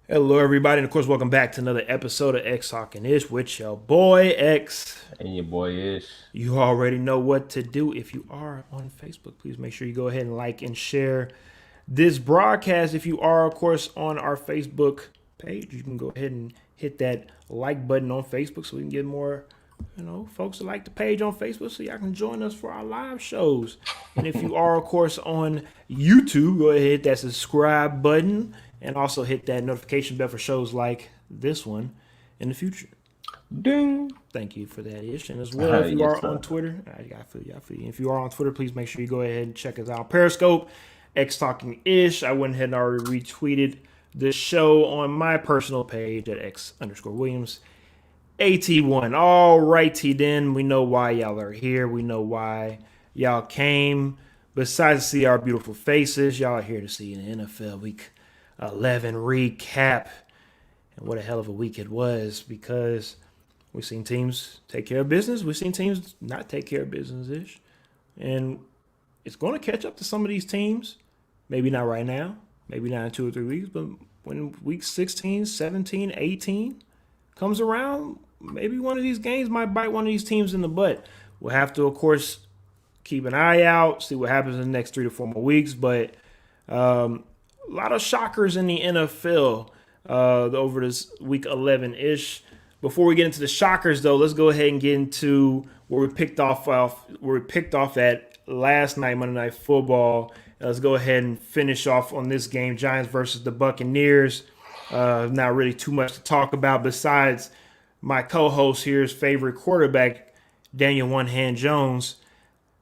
Hello, everybody, and of course, welcome back to another episode of X Talking Ish with your boy X. And your boy Ish. You already know what to do. If you are on Facebook, please make sure you go ahead and like and share this broadcast. If you are, of course, on our Facebook page, you can go ahead and hit that like button on Facebook so we can get more, folks that like the page on Facebook so y'all can join us for our live shows. And if you are, of course, on YouTube, go ahead and hit that subscribe button and also hit that notification bell for shows like this one in the future. Ding. Thank you for that, Ish. And as well, if you Yes, are on sir. Twitter, I feel you, I feel you. If you are on Twitter, please make sure you go ahead and check us out. Periscope, X Talking Ish. I went ahead and already retweeted the show on my personal page at X underscore Williams. AT1. All righty then. We know why y'all are here. We know why y'all came. Besides to see our beautiful faces, y'all are here to see an NFL Week 11 recap. And what a hell of a week it was because we've seen teams take care of business. We've seen teams not take care of business ish. And it's going to catch up to some of these teams. Maybe not right now, maybe not in 2 or 3 weeks, but when week 16, 17, 18 comes around, maybe one of these games might bite one of these teams in the butt. We'll have to, of course, keep an eye out, see what happens in the next 3 to 4 more weeks. But a lot of shockers in the NFL over this week 11 ish. Before we get into the shockers, though, let's go ahead and get into where we picked off at last night, Monday Night Football. Let's go ahead and finish off on this game, Giants versus the Buccaneers. Not really too much to talk about besides my co-host here's favorite quarterback, Daniel One Hand Jones.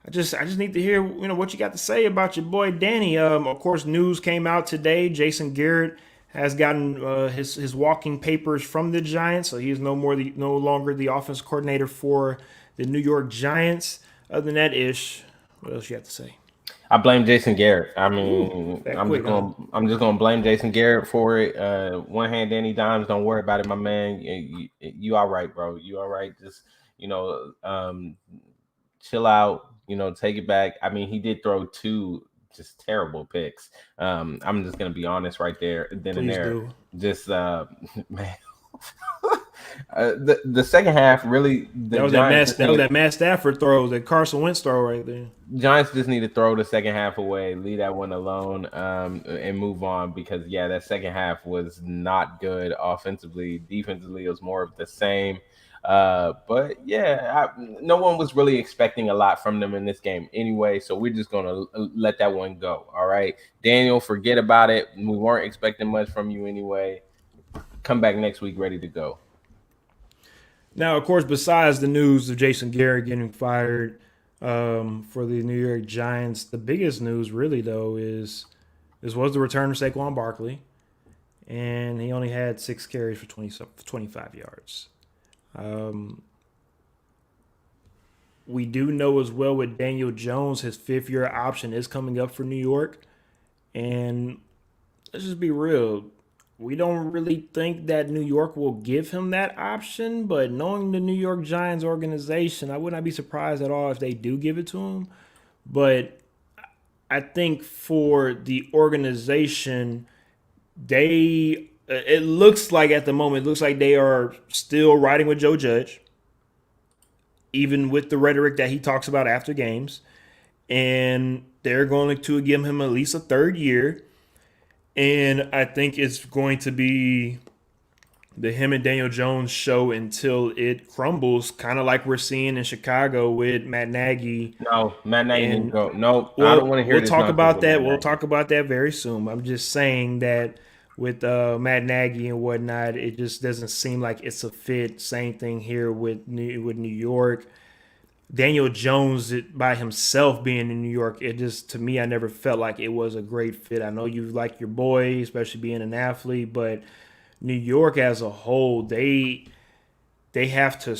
I just need to hear what you got to say about your boy Danny. Of course, news came out today. Jason Garrett has gotten his walking papers from the Giants, so he is no longer the offense coordinator for the New York Giants. Other than that, Ish, what else you have to say? I blame Jason Garrett. I Ooh, mean, that quick, huh? I'm just gonna blame Jason Garrett for it. One hand Danny Dimes, don't worry about it, my man. You all right, bro. You all right. Just you know, um, chill out. Take it back. I mean, he did throw two just terrible picks. I'm just gonna be honest right there, then and Please there. do. Just man. The second half really the Giants just That was need that Matt Stafford throw, that Carson Wentz throw right there. Giants just need to throw the second half away, leave that one alone, and move on because yeah, that second half was not good offensively. Defensively, it was more of the same. But yeah, no one was really expecting a lot from them in this game anyway, so we're just gonna let that one go. All right, Daniel, forget about it. We weren't expecting much from you anyway. Come back next week ready to go. Now, of course, besides the news of Jason Garrett getting fired for the New York Giants, the biggest news really though is this was the return of Saquon Barkley, and he only had 6 carries for 25 yards. Um, we do know as well with Daniel Jones, his 5th year option is coming up for New York, and let's just be real. We don't really think that New York will give him that option, but knowing the New York Giants organization, I would not be surprised at all if they do give it to him. But I think for the organization, they it looks like at the moment, it looks like they are still riding with Joe Judge, even with the rhetoric that he talks about after games. And they're going to give him at least a 3rd year. And I think it's going to be the him and Daniel Jones show until it crumbles, kind of like we're seeing in Chicago with Matt Nagy. No, Matt Nagy need to And go. No, I don't well, want to hear we'll this talk nonsense about with that. Matt We'll Nagy. talk about that very soon. I'm just saying that with Matt Nagy and whatnot, it just doesn't seem like it's a fit. Same thing here with New York. Daniel Jones by himself being in New York, it just to me, I never felt like it was a great fit. I know you like your boy, especially being an athlete, but New York as a whole, they have to.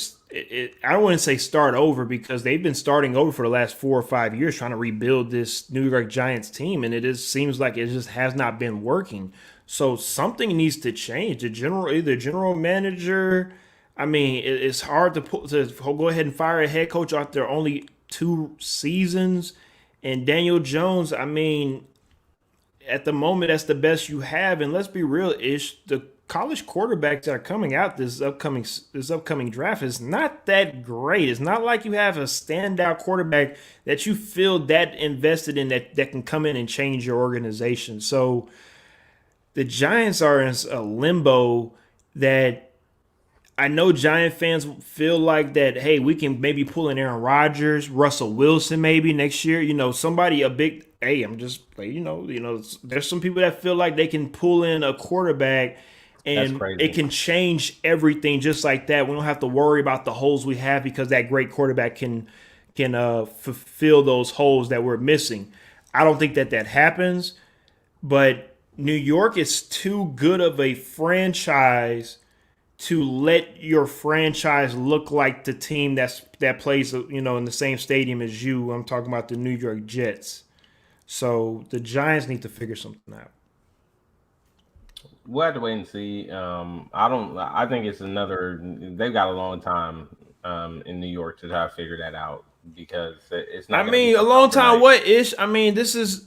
I don't want to say start over because they've been starting over for the last 4 or 5 years trying to rebuild this New York Giants team, and it is seems like it just has not been working. So something needs to change. Either general manager. I mean, it's hard to go ahead and fire a head coach after only 2 seasons, and Daniel Jones. I mean, at the moment, that's the best you have. And let's be real, Ish, the college quarterbacks that are coming out this upcoming draft is not that great. It's not like you have a standout quarterback that you feel that invested in that can come in and change your organization. So the Giants are in a limbo that I know Giant fans feel like that. Hey, we can maybe pull in Aaron Rodgers, Russell Wilson, maybe next year. Somebody a big. Hey, I'm just like there's some people that feel like they can pull in a quarterback, That's and it crazy. can change everything just like that. We don't have to worry about the holes we have because that great quarterback can fulfill those holes that we're missing. I don't think that happens, but New York is too good of a franchise to let your franchise look like the team that plays in the same stadium as you. I'm talking about the New York Jets. So the Giants need to figure something out. We'll have to wait and see. I don't. I think it's another. They've got a long time in New York to try to figure that out because it's I not going to be mean, a done long time. overnight. What ish? I mean, this is.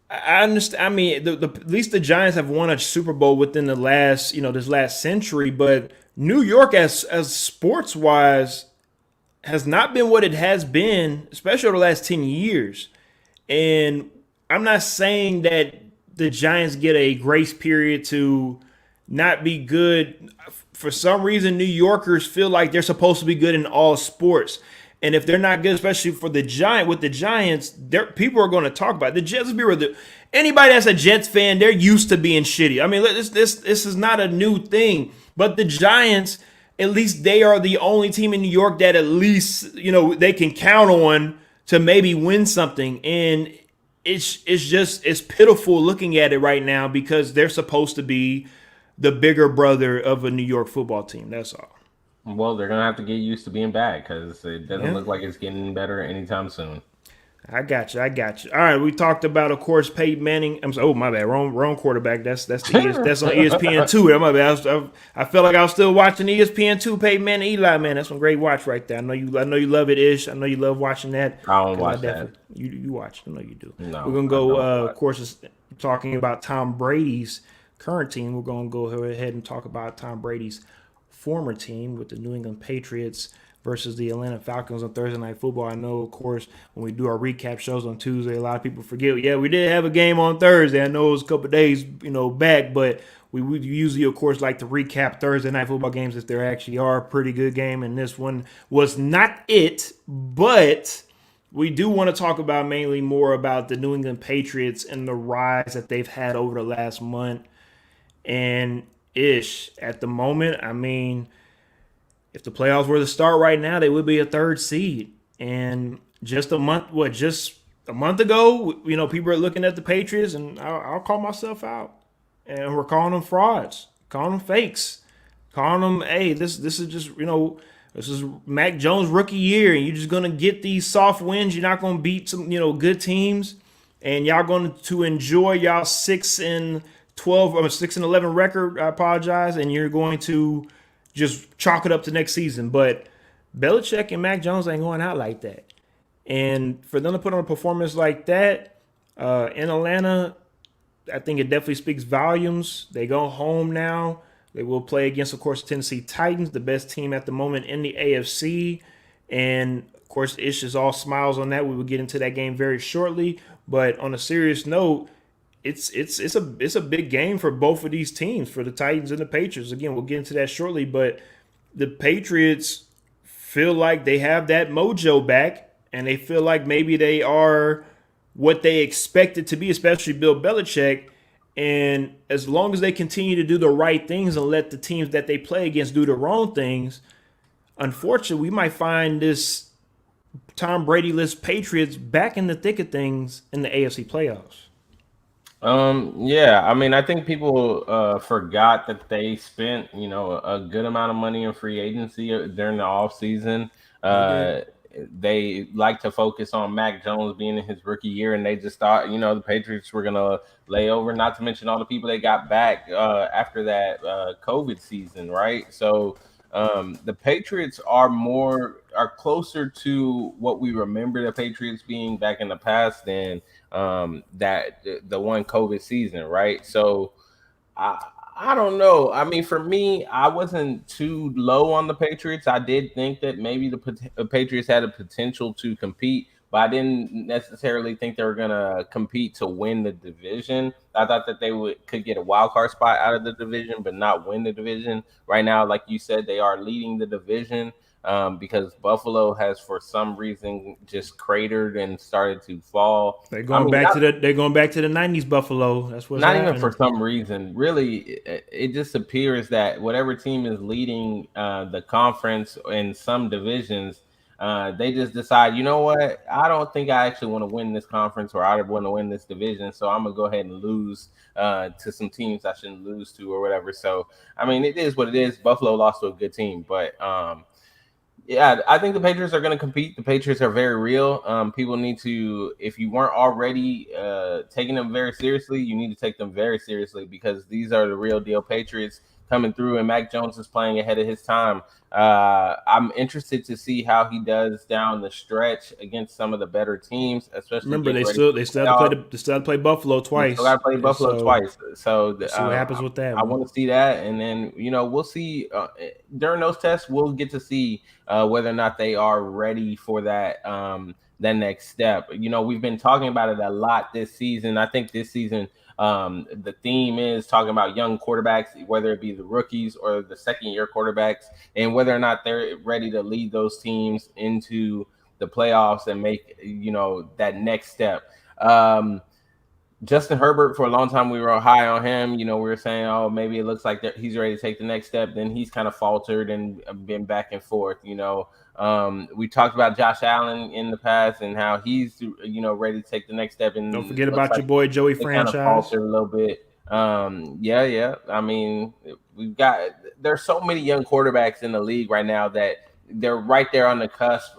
I understand. I mean, at least the Giants have won a Super Bowl within the last this last century, but New York as sports wise has not been what it has been, especially over the last 10 years. And I'm not saying that the Giants get a grace period to not be good. For some reason, New Yorkers feel like they're supposed to be good in all sports. And if they're not good, especially for the Giants, people are going to talk about it. The Jets. Anybody that's a Jets fan, they're used to being shitty. I mean, this is not a new thing. But the Giants, at least they are the only team in New York that at least they can count on to maybe win something. And it's pitiful looking at it right now because they're supposed to be the bigger brother of a New York football team. That's all. Well, they're going to have to get used to being bad because it doesn't Yeah. look like it's getting better anytime soon. I got you. I got you. All right, we talked about, of course, Peyton Manning. I'm sorry, oh my bad, wrong quarterback. That's on ESPN2. My bad. I felt like I was still watching ESPN2. Peyton Manning, Eli, man, that's some great watch right there. I know you love it, Ish. I know you love watching that I don't because I watch that. definitely you watch. I know you do. We're No, gonna I go. don't Of watch. course, talking about Tom Brady's current team. We're gonna go ahead and talk about Tom Brady's former team with the New England Patriots versus the Atlanta Falcons on Thursday Night Football. I know, of course, when we do our recap shows on Tuesday, a lot of people forget. Yeah, we did have a game on Thursday. I know it was a couple of days, back, but we would usually, of course, like to recap Thursday Night Football games if there actually are a pretty good game. And this one was not it, but we do want to talk about mainly more about the New England Patriots and the rise that they've had over the last month. And Ish, at the moment, I mean, if the playoffs were to start right now, they would be a third seed. And just a month ago, people are looking at the Patriots, and I'll call myself out. And we're calling them frauds, calling them fakes, calling them, hey, this is just, this is Mac Jones' rookie year, and you're just gonna get these soft wins. You're not gonna beat some, good teams, and y'all going to enjoy y'all 6-12 or 6-11 record. I apologize, and you're going to just chalk it up to next season. But Belichick and Mac Jones ain't going out like that. And for them to put on a performance like that in Atlanta, I think it definitely speaks volumes. They go home now. They will play against, of course, Tennessee Titans, the best team at the moment in the AFC. And, of course, Ish is all smiles on that. We will get into that game very shortly. But on a serious note, it's a big game for both of these teams, for the Titans and the Patriots. Again, we'll get into that shortly, but the Patriots feel like they have that mojo back, and they feel like maybe they are what they expected to be, especially Bill Belichick. And as long as they continue to do the right things and let the teams that they play against do the wrong things, unfortunately, we might find this Tom Brady-less Patriots back in the thick of things in the AFC playoffs. Yeah, I mean, I think people forgot that they spent, a good amount of money in free agency during the off season. They did. Uh, they like to focus on Mac Jones being in his rookie year, and they just thought, the Patriots were gonna lay over. Not to mention all the people they got back after that COVID season, right? So the Patriots are closer to what we remember the Patriots being back in the past than that the one COVID season, right? So I I don't know. I mean, for me, I wasn't too low on the Patriots. I did think that maybe the Patriots had a potential to compete, but I didn't necessarily think they were gonna compete to win the division. I thought that they could get a wild card spot out of the division, but not win the division. Right now, like you said, they are leading the division. Because Buffalo has, for some reason, just cratered and started to fall. They're I going mean, back to the '90s Buffalo. That's what's not even for happening. some reason. Really, it just appears that whatever team is leading the conference in some divisions, they just decide, you know what? I don't think I actually want to win this conference, or I want to win this division. So I'm gonna go ahead and lose to some teams I shouldn't lose to, or whatever. So I mean, it is what it is. Buffalo lost to a good team, but yeah, I think the Patriots are going to compete. The Patriots are very real. People need to, if you weren't already taking them very seriously, you need to take them very seriously, because these are the real deal Patriots coming through, and Mac Jones is playing ahead of his time. I'm interested to see how he does down the stretch against some of the better teams, especially Remember, getting they ready still for they the still have to play playoffs. they still have to play Buffalo We still got twice, to play and Buffalo so twice. So let's see what happens with that I one. want to see that. And then, we'll see during those tests, we'll get to see whether or not they are ready for that next step. We've been talking about it a lot this season. I think this season, the theme is talking about young quarterbacks, whether it be the rookies or the second year quarterbacks, and whether or not they're ready to lead those teams into the playoffs and make, that next step. Justin Herbert, for a long time, we were high on him. We were saying, oh, maybe it looks like that he's ready to take the next step. Then he's kind of faltered and been back and forth. We talked about Josh Allen in the past and how he's, ready to take the next step. Don't And forget it looks about like your boy Joey they kind of Franchise. faltered a little bit. Yeah. I mean, there's so many young quarterbacks in the league right now that they're right there on the cusp,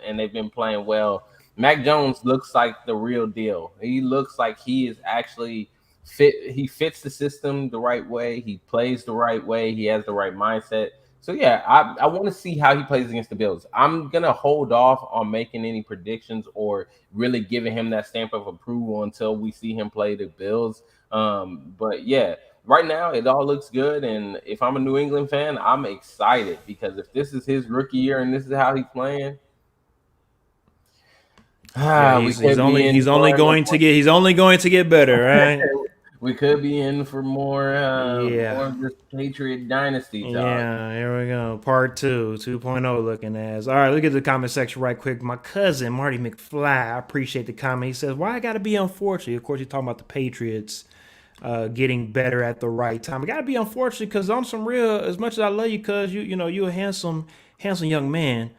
and they've been playing well. Mac Jones looks like the real deal. He looks like he is actually fit. He fits the system the right way. He plays the right way. He has the right mindset. So yeah, I want to see how he plays against the Bills. I'm gonna hold off on making any predictions or really giving him that stamp of approval until we see him play the Bills. But yeah, right now it all looks good. And if I'm a New England fan, I'm excited, because if this is his rookie year and this is how he's playing, Yeah, we he's could be only in he's only for going to get he's only going to get better, right? we could be in for Yeah. more of this Patriot dynasty talk. Yeah, here we go. Part 2, 2.0 looking as. All right, look at the comment section right quick. My cousin, Marty McFly, I appreciate the comment. He says, why I got to be unfortunate? Of course, he's talking about the Patriots getting better at the right time. I got to be unfortunate because on some real, as much as I love you, cuz you're a handsome young man.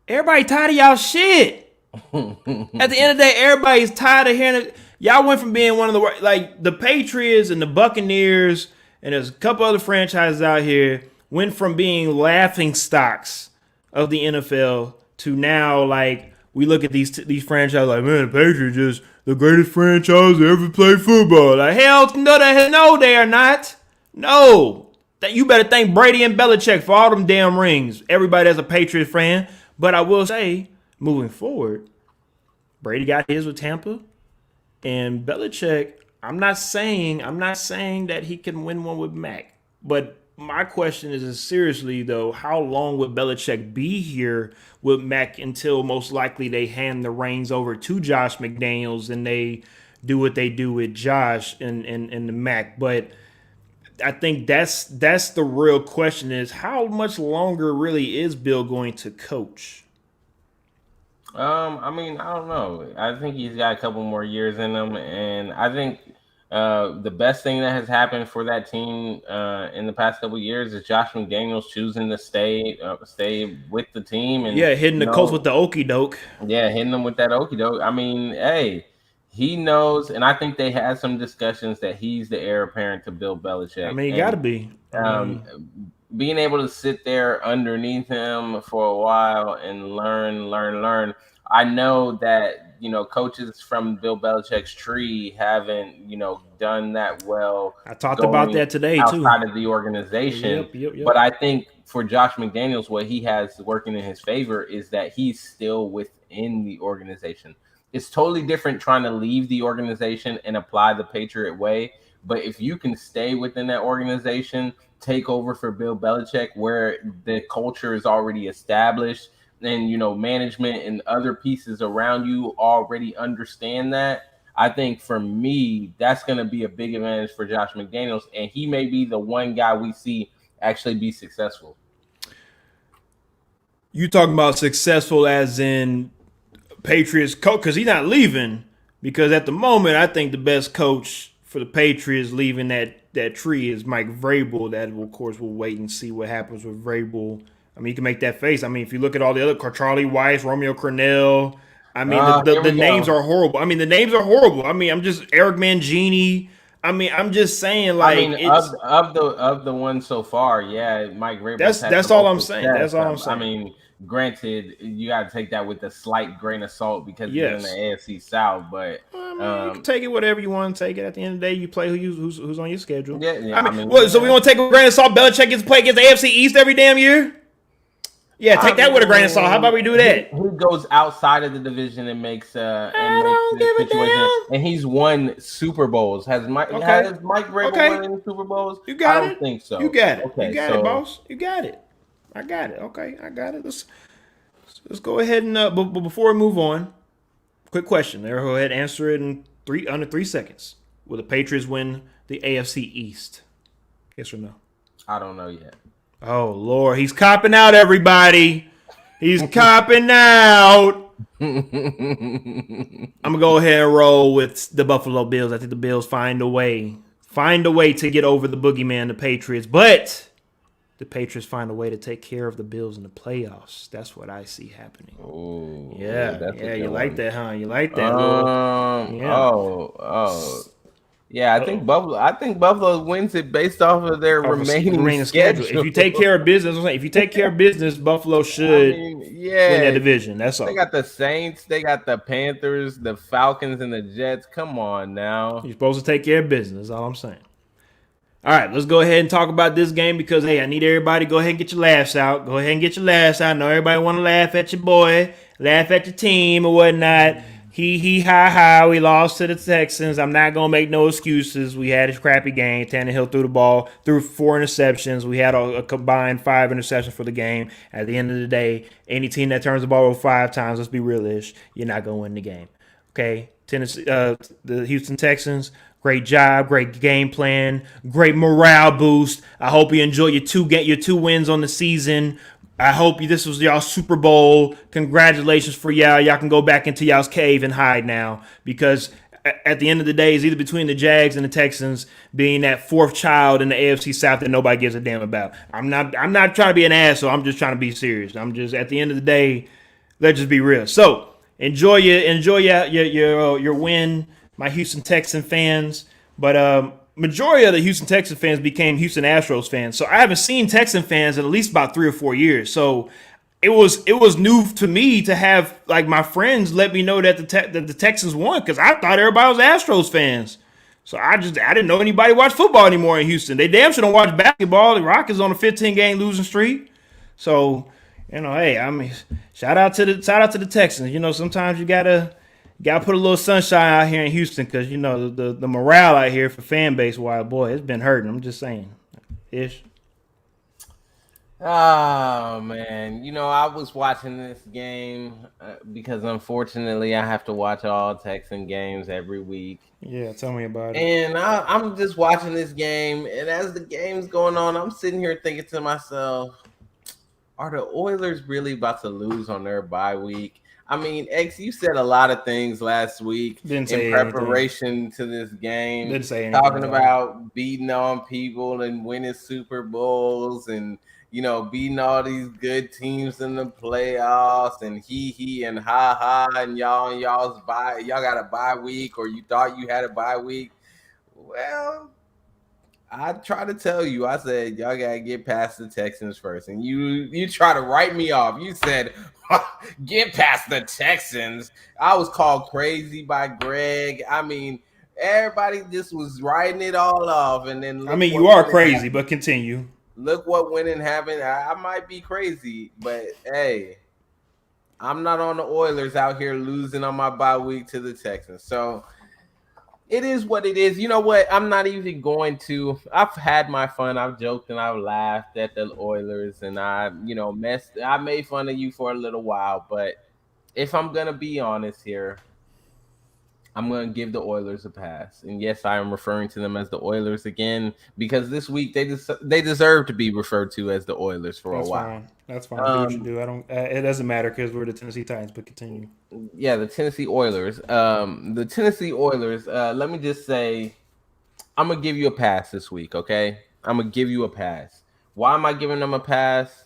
Everybody tired of y'all shit. At the end of the day, everybody's tired of hearing it. Y'all went from being one of the like the Patriots and the Buccaneers, and there's a couple other franchises out here, went from being laughing stocks of the NFL to now like we look at these franchises like, man, the Patriots is the greatest franchise to ever play football. Like, hell no, they are not. No. That you better thank Brady and Belichick for all them damn rings. Everybody that's a Patriots fan. But I will say, moving forward, Brady got his with Tampa, and Belichick. I'm not saying that he can win one with Mac, but my question is seriously though, how long would Belichick be here with Mac until most likely they hand the reins over to Josh McDaniels and they do what they do with Josh and the Mac? But I think that's the real question: is how much longer really is Bill going to coach? I mean, I don't know. I think he's got a couple more years in him, and I think the best thing that has happened for that team in the past couple of years is Josh McDaniels choosing to stay with the team, and Yeah, hitting you the Colts know, with the okey doke. yeah, hitting them with that okie doke. I mean, hey, he knows, and I think they had some discussions that he's the heir apparent to Bill I Belichick, mean, you got and to be. I um, mean, being able to sit there underneath him for a while and learn. I know that coaches from Bill Belichick's tree haven't done that well I talked about going that today too. outside of the organization. Yep. But I think for Josh McDaniels, what he has working in his favor is that he's still within the organization. It's totally different trying to leave the organization and apply the Patriot way. But if you can stay within that organization, take over for Bill Belichick, where the culture is already established, and management and other pieces around you already understand that. I think for me, that's going to be a big advantage for Josh McDaniels, and he may be the one guy we see actually be successful. You talking about successful as in Patriots coach? Because he's not leaving. Because at the moment, I think the best coach for the Patriots leaving that tree is Mike Vrabel. That, of course, we'll wait and see what happens with Vrabel. I mean, you can make that face. I mean, if you look at all the other Charlie Weiss, Romeo Crennel, I mean, the names are horrible. I mean, the names are horrible. I mean, I'm just Eric Mangini. I mean, I'm just saying, like, it's of the ones so far, yeah, Mike Vrabel. That's all I'm saying. That's all I'm saying. I mean, granted, you got to take that with a slight grain of salt because you're in the AFC South. But I mean, you can take it whatever you want to take it. At the end of the day, you play who's on your schedule. Yeah. I mean, so we want to take a grain of salt. Belichick gets to play against the AFC East every damn year. Yeah, take that with a grain of salt. How about we do that? Who goes outside of the division and makes situation? And he's won Super Bowls. Has Mike Vrabel won any Super Bowls? You got it. I don't think so. You got it. Okay, you got it, boss. You got it. I got it. Okay, I got it. Let's go ahead and but before we move on, quick question. There, go ahead and answer it in under 3 seconds. Will the Patriots win the AFC East? Yes or no? I don't know yet. Oh, Lord. He's copping out, everybody. He's copping out. I'm going to go ahead and roll with the Buffalo Bills. I think the Bills find a way to get over the boogeyman, the Patriots. But the Patriots find a way to take care of the Bills in the playoffs. That's what I see happening. Oh, yeah. You like that, huh? You like that? Yeah, I think Buffalo wins it based off of their remaining schedule. If you take care of business, Buffalo should win that division. That's all. They got the Saints, they got the Panthers, the Falcons, and the Jets. Come on now. You're supposed to take care of business. That's all I'm saying. All right, let's go ahead and talk about this game because, hey, I need everybody to go ahead and get your laughs out. Go ahead and get your laughs out. I know everybody want to laugh at your boy, laugh at your team or whatnot. Ha, we lost to the Texans. I'm not going to make no excuses. We had a crappy game. Tannehill threw the ball, threw 4 interceptions. We had a combined 5 interceptions for the game. At the end of the day, any team that turns the ball over 5 times, let's be realish, you're not going to win the game. Okay? Tennessee, the Houston Texans, great job, great game plan, great morale boost. I hope you enjoy your 2 wins on the season. I hope this was y'all's Super Bowl. Congratulations for y'all. Y'all can go back into y'all's cave and hide now because at the end of the day, it's either between the Jags and the Texans being that 4th child in the AFC South that nobody gives a damn about. I'm not trying to be an asshole. I'm just trying to be serious. I'm just at the end of the day, let's just be real. So enjoy your win, my Houston Texan fans. But majority of the Houston Texan fans became Houston Astros fans. So I haven't seen Texan fans in at least about 3 or 4 years. So it was new to me to have like my friends let me know that the Texans won because I thought everybody was Astros fans. So I didn't know anybody watched football anymore in Houston. They damn sure don't watch basketball. The Rockets on a 15-game losing streak. So hey, I mean, shout out to the Texans. Sometimes you gotta put a little sunshine out here in Houston because, the morale out here for fan base, boy, it's been hurting. I'm just saying. Ish. Oh, man. I was watching this game because, unfortunately, I have to watch all Texan games every week. Yeah, tell me about it. And I'm just watching this game, and as the game's going on, I'm sitting here thinking to myself, are the Oilers really about to lose on their bye week? I mean, X, you said a lot of things last week in preparation to this game. Didn't say anything. Talking about beating on people and winning Super Bowls and, beating all these good teams in the playoffs and he and ha and y'all's bye. Y'all got a bye week or you thought you had a bye week. Well, I try to tell you, I said, y'all got to get past the Texans first. And you try to write me off. You said, get past the Texans. I was called crazy by Greg. I mean, everybody just was writing it all off. And then you are crazy, but continue. Look what went and happened. I might be crazy, but hey, I'm not on the Oilers out here losing on my bye week to the Texans. So it is what it is. You know what? I'm not even going to. I've had my fun. I've joked and I've laughed at the Oilers, and I made fun of you for a little while. But if I'm gonna be honest here, I'm going to give the Oilers a pass. And yes, I am referring to them as the Oilers again because this week they deserve to be referred to as the Oilers for a while. Fine. That's fine. Do what you do. I don't. It doesn't matter because we're the Tennessee Titans. But continue. Yeah, the Tennessee Oilers. The Tennessee Oilers. Let me just say, I'm gonna give you a pass this week. Okay, I'm gonna give you a pass. Why am I giving them a pass?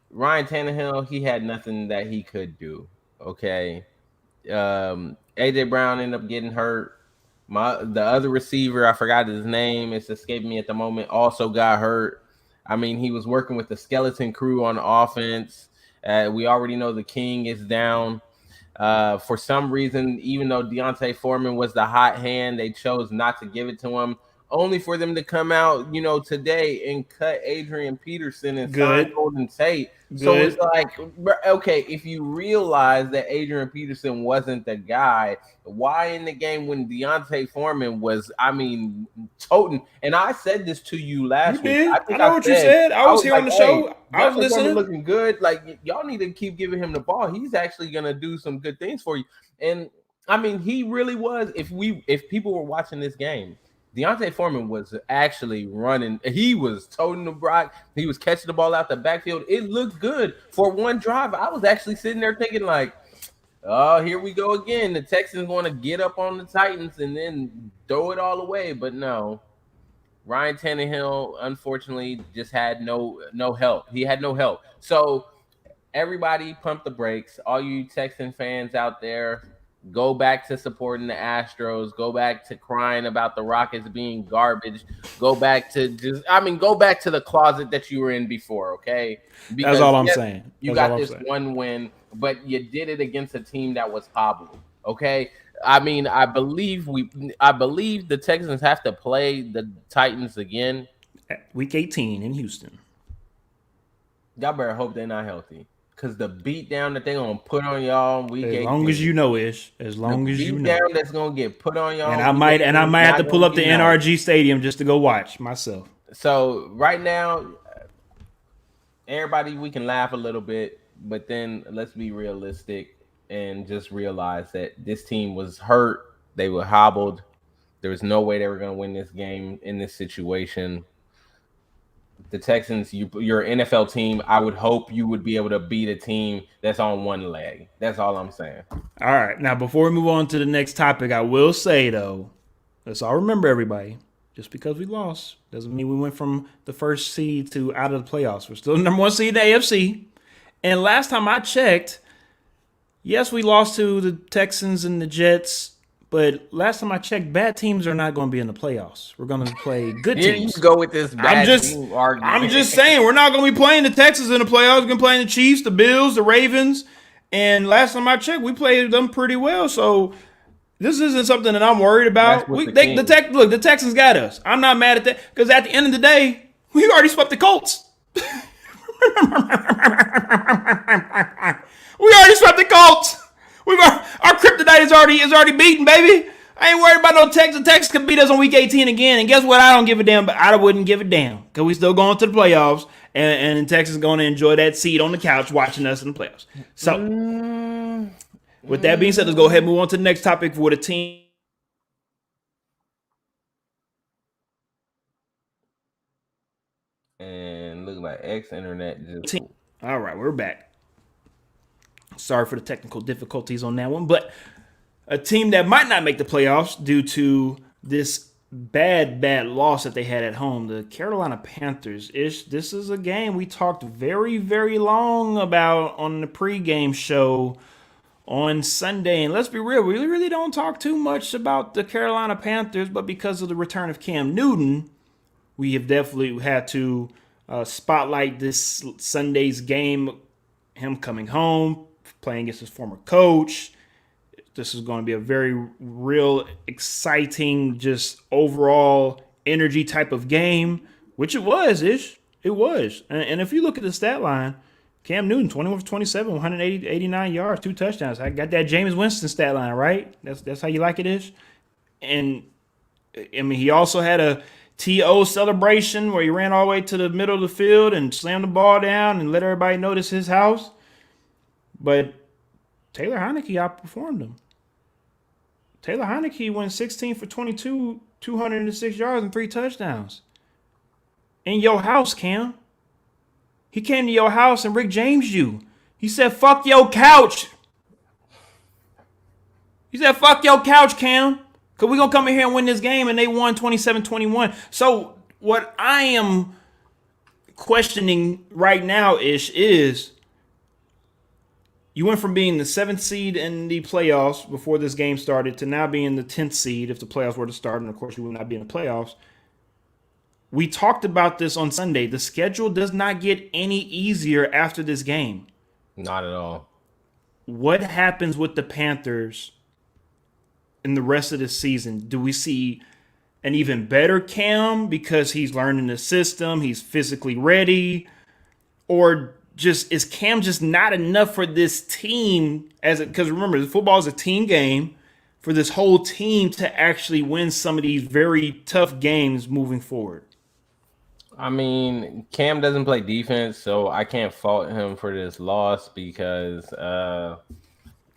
Ryan Tannehill, he had nothing that he could do. Okay. AJ Brown ended up getting hurt. The other receiver, I forgot his name, it's escaping me at the moment, also got hurt. I mean, he was working with the skeleton crew on offense. We already know the king is down. For some reason, even though Deontay Foreman was the hot hand, they chose not to give it to him, only for them to come out, today and cut Adrian Peterson and sign Golden Tate. So it's like, okay, if you realize that Adrian Peterson wasn't the guy, why in the game when Deontay Foreman was, toting? And I said this to you last week. I know what you said. I was here on the show. I was listening. Looking good. Like, y'all need to keep giving him the ball. He's actually gonna do some good things for you. And he really was. If people were watching this game, Deontay Foreman was actually running. He was toting the rock. He was catching the ball out the backfield. It looked good for one drive. I was actually sitting there thinking like, oh, here we go again. The Texans want to get up on the Titans and then throw it all away. But no, Ryan Tannehill, unfortunately, just had no help. He had no help. So everybody pump the brakes. All you Texan fans out there, go back to supporting the Astros. Go back to crying about the Rockets being garbage. Go back to go back to the closet that you were in before, okay? Because that's all I'm saying. You got this one win, but you did it against a team that was hobbled, okay? I believe the Texans have to play the Titans again. Week 18 in Houston. Y'all better hope they're not healthy. Because the beat down that they're going to put on y'all week 18. As long as you know, Ish. As long as you know. The beat down that's going to get put on y'all. And I might have to pull up the NRG Stadium just to go watch myself. So, right now, everybody, we can laugh a little bit. But then let's be realistic and just realize that this team was hurt. They were hobbled. There was no way they were going to win this game in this situation. The Texans, you're an NFL team. I would hope you would be able to beat a team that's on one leg. That's all I'm saying. All right. Now, before we move on to the next topic, I will say, though, let's all remember, everybody, just because we lost doesn't mean we went from the first seed to out of the playoffs. We're still the number one seed in the AFC. And last time I checked, yes, we lost to the Texans and the Jets. But last time I checked, bad teams are not going to be in the playoffs. We're going to play good teams. Here you go with this bad team argument. I'm just saying, we're not going to be playing the Texans in the playoffs. We're going to be playing the Chiefs, the Bills, the Ravens. And last time I checked, we played them pretty well. So this isn't something that I'm worried about. The Texans got us. I'm not mad at that because at the end of the day, we already swept the Colts. We already swept the Colts. Our kryptonite is already beaten, baby. I ain't worried about no Texans. Texas could beat us on week 18 again. And guess what? I don't give a damn, but I wouldn't give a damn because we still going to the playoffs. And Texas going to enjoy that seat on the couch watching us in the playoffs. So, with that being said, let's go ahead and move on to the next topic for the team. And look like X-Internet just... All right, we're back. Sorry for the technical difficulties on that one, but a team that might not make the playoffs due to this bad loss that they had at home, the Carolina Panthers. This is a game we talked very, very long about on the pregame show on Sunday. And let's be real, we really don't talk too much about the Carolina Panthers, but because of the return of Cam Newton, we have definitely had to spotlight this Sunday's game, him coming home, playing against his former coach. This is going to be a very real, exciting, just overall energy type of game, which it was, Ish. It was. And if you look at the stat line, Cam Newton, 21 for 27, 89 yards, 2 touchdowns. I got that Jameis Winston stat line, right? That's how you like it is. And I mean, he also had a TO celebration where he ran all the way to the middle of the field and slammed the ball down and let everybody notice his house. But Taylor Heineke outperformed him. Taylor Heineke went 16 for 22, 206 yards and 3 touchdowns. In your house, Cam. He came to your house and Rick James you. He said, fuck your couch. He said, fuck your couch, Cam. Because we're going to come in here and win this game. And they won 27-21. So what I am questioning right now is you went from being the 7th seed in the playoffs before this game started to now being the 10th seed if the playoffs were to start. And, of course, you would not be in the playoffs. We talked about this on Sunday. The schedule does not get any easier after this game. Not at all. What happens with the Panthers in the rest of the season? Do we see an even better Cam because he's learning the system, he's physically ready? Or just is Cam just not enough for this team? Because remember, football is a team game, for this whole team to actually win some of these very tough games moving forward? I mean, Cam doesn't play defense, so I can't fault him for this loss because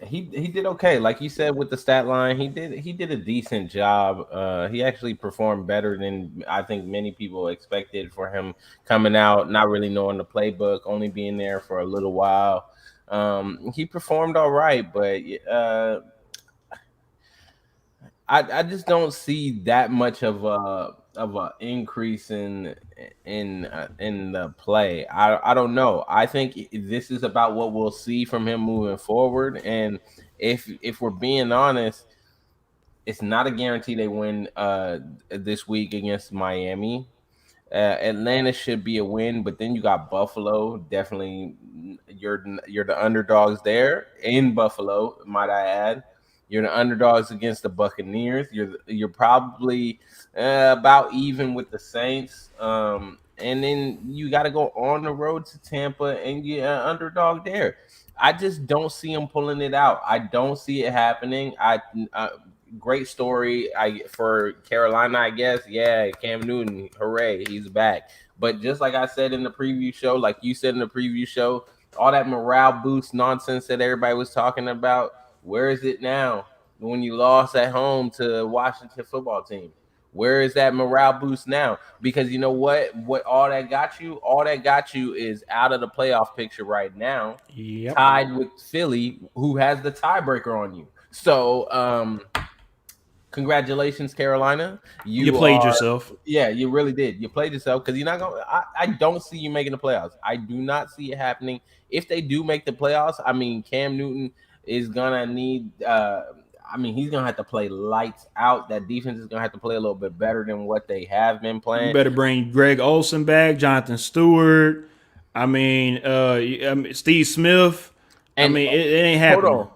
he did okay. Like you said with the stat line, he did a decent job. He actually performed better than I think many people expected for him coming out, not really knowing the playbook, only being there for a little while. He performed all right, but I just don't see that much of a increase in the play. I don't know. I think this is about what we'll see from him moving forward. And if we're being honest, it's not a guarantee they win this week against Miami. Atlanta should be a win, but then you got Buffalo. Definitely, you're the underdogs there in Buffalo, might I add. You're the underdogs against the Buccaneers. You're probably about even with the Saints. And then you got to go on the road to Tampa and you're an underdog there. I just don't see him pulling it out. I don't see it happening. Great story for Carolina, I guess. Yeah, Cam Newton, hooray, he's back. But just like I said in the preview show, like you said in the preview show, all that morale boost nonsense that everybody was talking about, where is it now when you lost at home to Washington football team? Where is that morale boost now? Because you know what all that got you? All that got you is out of the playoff picture right now, tied with Philly, who has the tiebreaker on you. So, congratulations, Carolina. You played yourself. Yeah, you really did. You played yourself because you're not going to – I don't see you making the playoffs. I do not see it happening. If they do make the playoffs, I mean, Cam Newton is going to need he's going to have to play lights out. That defense is going to have to play a little bit better than what they have been playing. You better bring Greg Olsen back, Jonathan Stewart. Steve Smith. And it ain't happening. Hold on.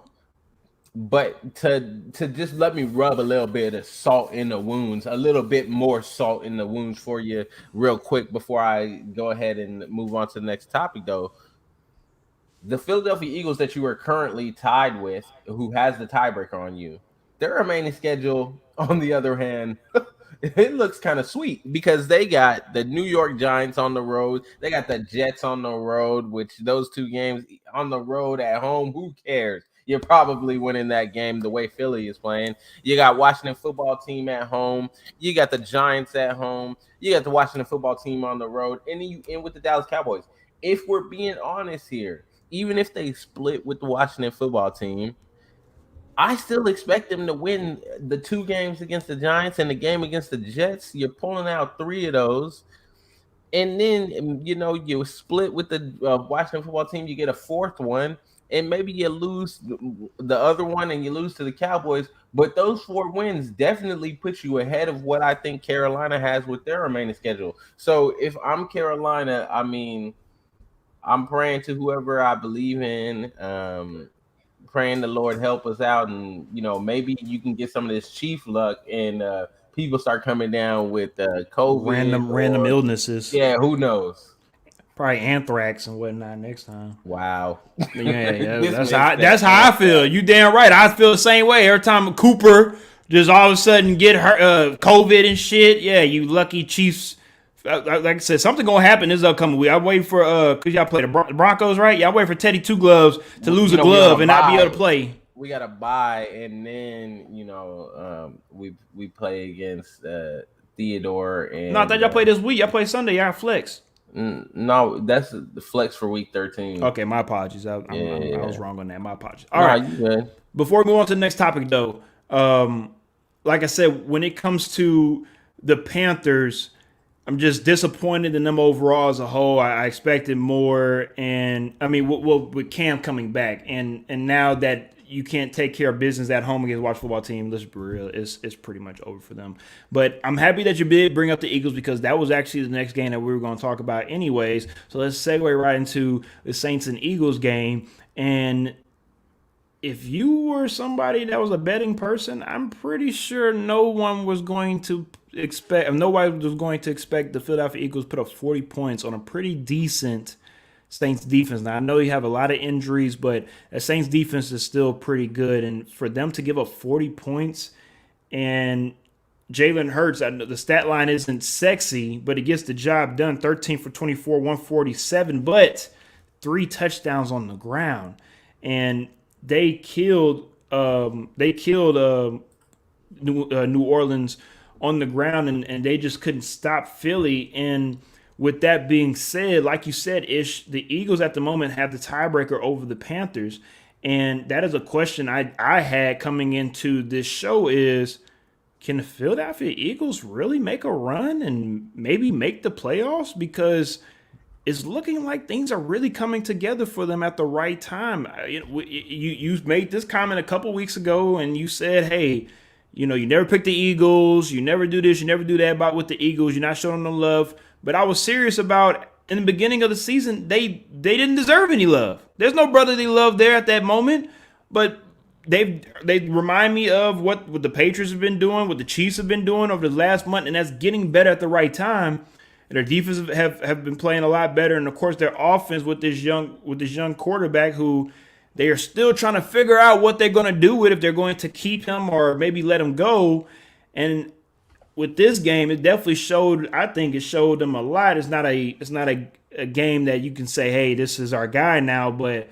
But to just let me rub a little bit of salt in the wounds, a little bit more salt in the wounds for you real quick before I go ahead and move on to the next topic, though. The Philadelphia Eagles that you are currently tied with, who has the tiebreaker on you, their remaining schedule, on the other hand, it looks kind of sweet because they got the New York Giants on the road. They got the Jets on the road, which those two games on the road at home, who cares? You're probably winning that game the way Philly is playing. You got Washington football team at home. You got the Giants at home. You got the Washington football team on the road. And then you end with the Dallas Cowboys. If we're being honest here, even if they split with the Washington football team, I still expect them to win the 2 games against the Giants and the game against the Jets. You're pulling out 3 of those. And then, you split with the Washington football team. You get a 4th one. And maybe you lose the other one and you lose to the Cowboys. But those 4 wins definitely put you ahead of what I think Carolina has with their remaining schedule. So if I'm Carolina, I'm praying to whoever I believe in, praying the Lord help us out. And, maybe you can get some of this Chief luck and people start coming down with COVID. Random illnesses. Yeah, who knows? probably anthrax and whatnot next time. Wow. Yeah, that's Dismissed how that I feel. You damn right. I feel the same way. Every time Cooper just all of a sudden get hurt, COVID and shit. Yeah, you lucky Chiefs. Like I said, something gonna happen this upcoming week. I'm waiting for cause y'all play the Broncos, right? Y'all waiting for Teddy Two Gloves to lose a We on glove a and not be able bye. to play. We got to buy, and then we play against Theodore No, I thought and y'all play this week. Y'all play Sunday. Y'all flex. no, that's the flex for week 13. Okay, my apologies. I was Yeah. wrong on that. My apologies. All No, right. you good. Before we move on to the next topic, though, like I said, when it comes to the Panthers, I'm just disappointed in them overall as a whole. I expected more, and I mean, with Cam coming back, and now that you can't take care of business at home against a watch football team, let's be real, it's pretty much over for them. But I'm happy that you did bring up the Eagles because that was actually the next game that we were going to talk about, anyways. So let's segue right into the Saints and Eagles game, and if you were somebody that was a betting person, I'm pretty sure nobody was going to expect the Philadelphia Eagles put up 40 points on a pretty decent Saints defense. Now I know you have a lot of injuries, but the Saints defense is still pretty good, and for them to give up 40 points and Jalen Hurts, I know the stat line isn't sexy, but he gets the job done. 13 for 24, 147, but 3 touchdowns on the ground, and they killed New Orleans on the ground, and they just couldn't stop Philly. And with that being said, like you said, Ish, the Eagles at the moment have the tiebreaker over the Panthers, and that is a question I had coming into this show is, can the Philadelphia Eagles really make a run and maybe make the playoffs? Because it's looking like things are really coming together for them at the right time. You made this comment a couple weeks ago, and you said, "Hey, you never pick the Eagles, you never do this, you never do that about with the Eagles. You're not showing them love." But I was serious about in the beginning of the season, they didn't deserve any love. There's no brotherly love there at that moment, but they remind me of what the Patriots have been doing, what the Chiefs have been doing over the last month, and that's getting better at the right time. And their defense have been playing a lot better, and of course their offense with this young quarterback who they are still trying to figure out what they're going to do with, if they're going to keep him or maybe let him go. And with this game, it definitely showed. I think it showed them a lot. It's not a game that you can say, "Hey, this is our guy now," but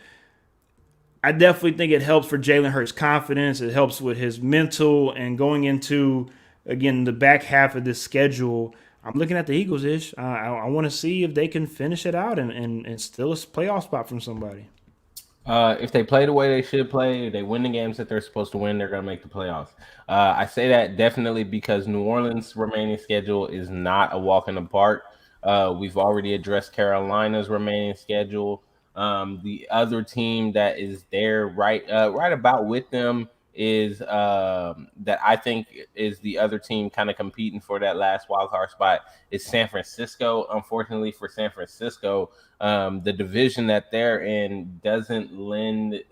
I definitely think it helps for Jalen Hurts' confidence. It helps with his mental and going into, again, the back half of this schedule. I'm looking at the Eagles ish. I want to see if they can finish it out and steal a playoff spot from somebody. If they play the way they should play, they win the games that they're supposed to win, they're going to make the playoffs. I say that definitely because New Orleans' remaining schedule is not a walk in the park. We've already addressed Carolina's remaining schedule. The other team that is there right about with them is that I think is the other team kind of competing for that last wild card spot is San Francisco. Unfortunately for San Francisco, the division that they're in doesn't lend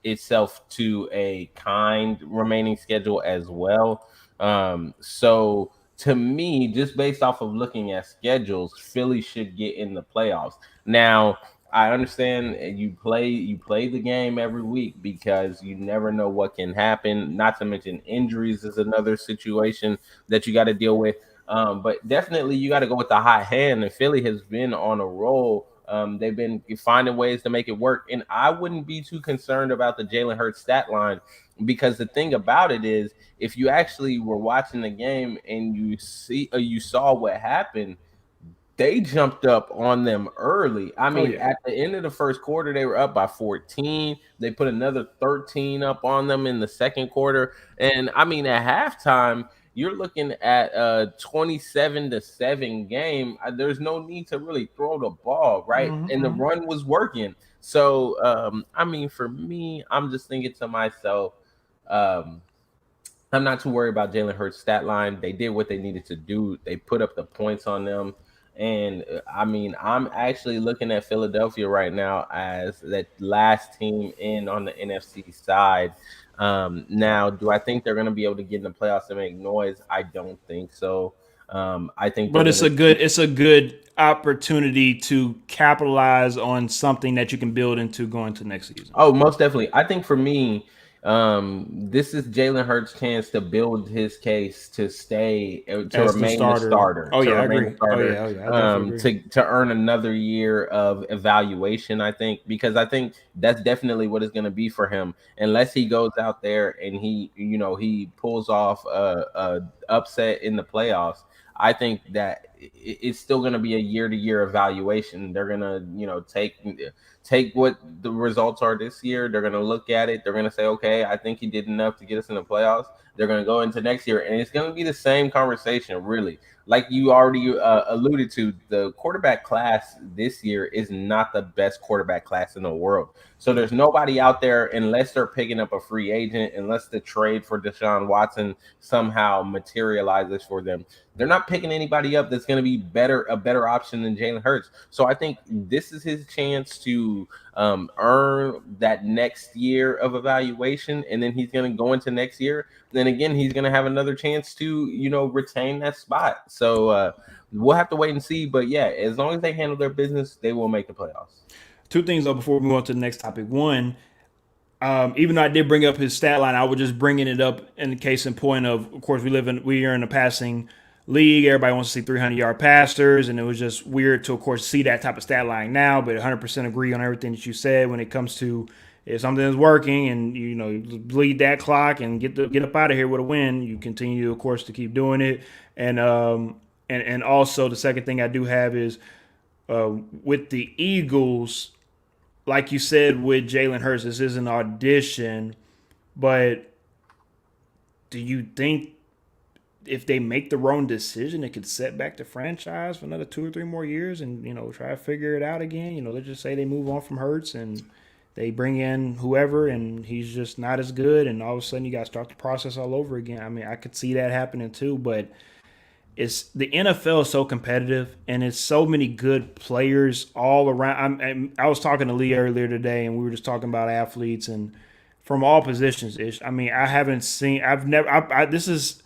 itself to a kind remaining schedule as well. So to me, just based off of looking at schedules, Philly should get in the playoffs. Now, I understand you play the game every week because you never know what can happen. Not to mention injuries is another situation that you got to deal with. But definitely you got to go with the hot hand. And Philly has been on a roll. They've been finding ways to make it work. And I wouldn't be too concerned about the Jalen Hurts stat line because the thing about it is, if you actually were watching the game and you saw what happened, they jumped up on them early. I mean, Yeah. at the end of the first quarter, they were up by 14. They put another 13 up on them in the second quarter. And I mean, at halftime, you're looking at a 27-7 game. There's no need to really throw the ball, right? And the run was working. So, I mean, for me, I'm just thinking to myself, um, I'm not too worried about Jalen Hurts' stat line. They did what they needed to do. They put up the points on them. And I mean, I'm actually looking at Philadelphia right now as that last team in on the NFC side. Now, do I think they're going to be able to get in the playoffs and make noise? I don't think so. I think they're But going to. it's a good opportunity to capitalize on something that you can build into going to next season. Oh, most definitely. I think for me, this is Jalen Hurts' chance to build his case to stay to As the remain the starter. starter, Oh to yeah, I remain agree. the starter, Oh yeah, I definitely agree. to earn another year of evaluation. I think because I think that's definitely what it's going to be for him, unless he goes out there and he pulls off a upset in the playoffs. I think that it's still going to be a year-to-year evaluation. They're going to take what the results are this year. They're going to look at it. They're going to say, okay, I think he did enough to get us in the playoffs. They're going to go into next year, and it's going to be the same conversation, really. Like you already alluded to, the quarterback class this year is not the best quarterback class in the world. So there's nobody out there, unless they're picking up a free agent, unless the trade for Deshaun Watson somehow materializes for them. They're not picking anybody up that's going to be a better option than Jalen Hurts. So I think this is his chance to earn that next year of evaluation, and then he's going to go into next year. Then again, he's going to have another chance to retain that spot. So we'll have to wait and see. But yeah, as long as they handle their business, they will make the playoffs. Two things though before we move on to the next topic. One, even though I did bring up his stat line, I was just bringing it up in the case in point of course, we are in a passing league. Everybody wants to see 300-yard passers, and it was just weird to, of course, see that type of stat line now. But 100% agree on everything that you said when it comes to if something is working and you bleed that clock and get up out of here with a win, you continue, of course, to keep doing it. And also the second thing I do have is with the Eagles. Like you said with Jalen Hurts, this is an audition, but do you think if they make the wrong decision, it could set back the franchise for another 2 or 3 more years and, try to figure it out again? Let's just say they move on from Hurts and they bring in whoever and he's just not as good, and all of a sudden you got to start the process all over again. I mean, I could see that happening too, but it's the NFL is so competitive and it's so many good players all around. I was talking to Lee earlier today and we were just talking about athletes and from all positions. I mean, I haven't seen. I've never. This is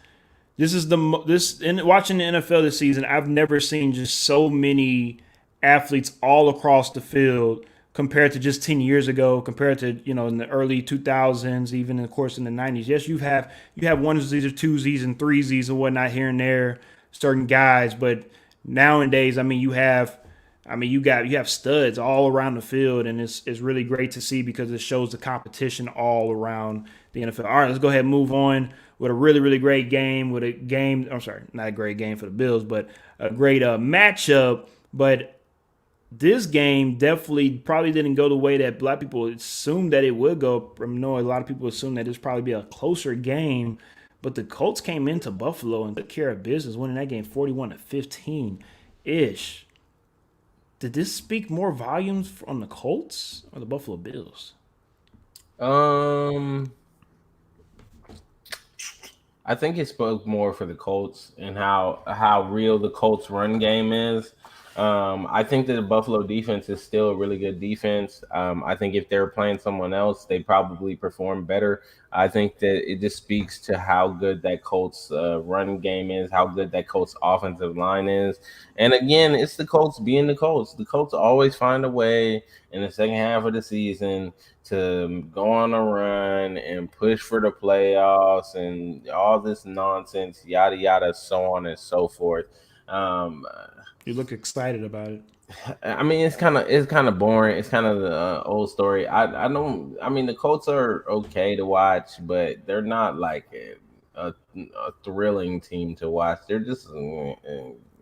in watching the NFL this season. I've never seen just so many athletes all across the field compared to just 10 years ago. Compared to in the early 2000s, even of course in the 90s. Yes, you have onesies or twosies and threesies and whatnot here and there. Certain guys, but nowadays, I mean, you have studs all around the field, and it's really great to see because it shows the competition all around the NFL. All right, let's go ahead and move on with a really, really great game. I'm sorry, not a great game for the Bills, but a great matchup. But this game definitely probably didn't go the way that a lot of people assumed that it would go. I know a lot of people assumed that this probably be a closer game. But the Colts came into Buffalo and took care of business, winning that game 41-15-ish. Did this speak more volumes on the Colts or the Buffalo Bills? I think it spoke more for the Colts and how real the Colts run game is. I think that the Buffalo defense is still a really good defense. I think if they're playing someone else, they probably perform better. I think that it just speaks to how good that Colts run game is, how good that Colts offensive line is. And again, it's the Colts being the Colts. The Colts always find a way in the second half of the season to go on a run and push for the playoffs and all this nonsense, yada, yada, so on and so forth. You look excited about it. I mean, it's kind of boring. It's kind of the old story. I don't. I mean, the Colts are okay to watch, but they're not like a thrilling team to watch. They're just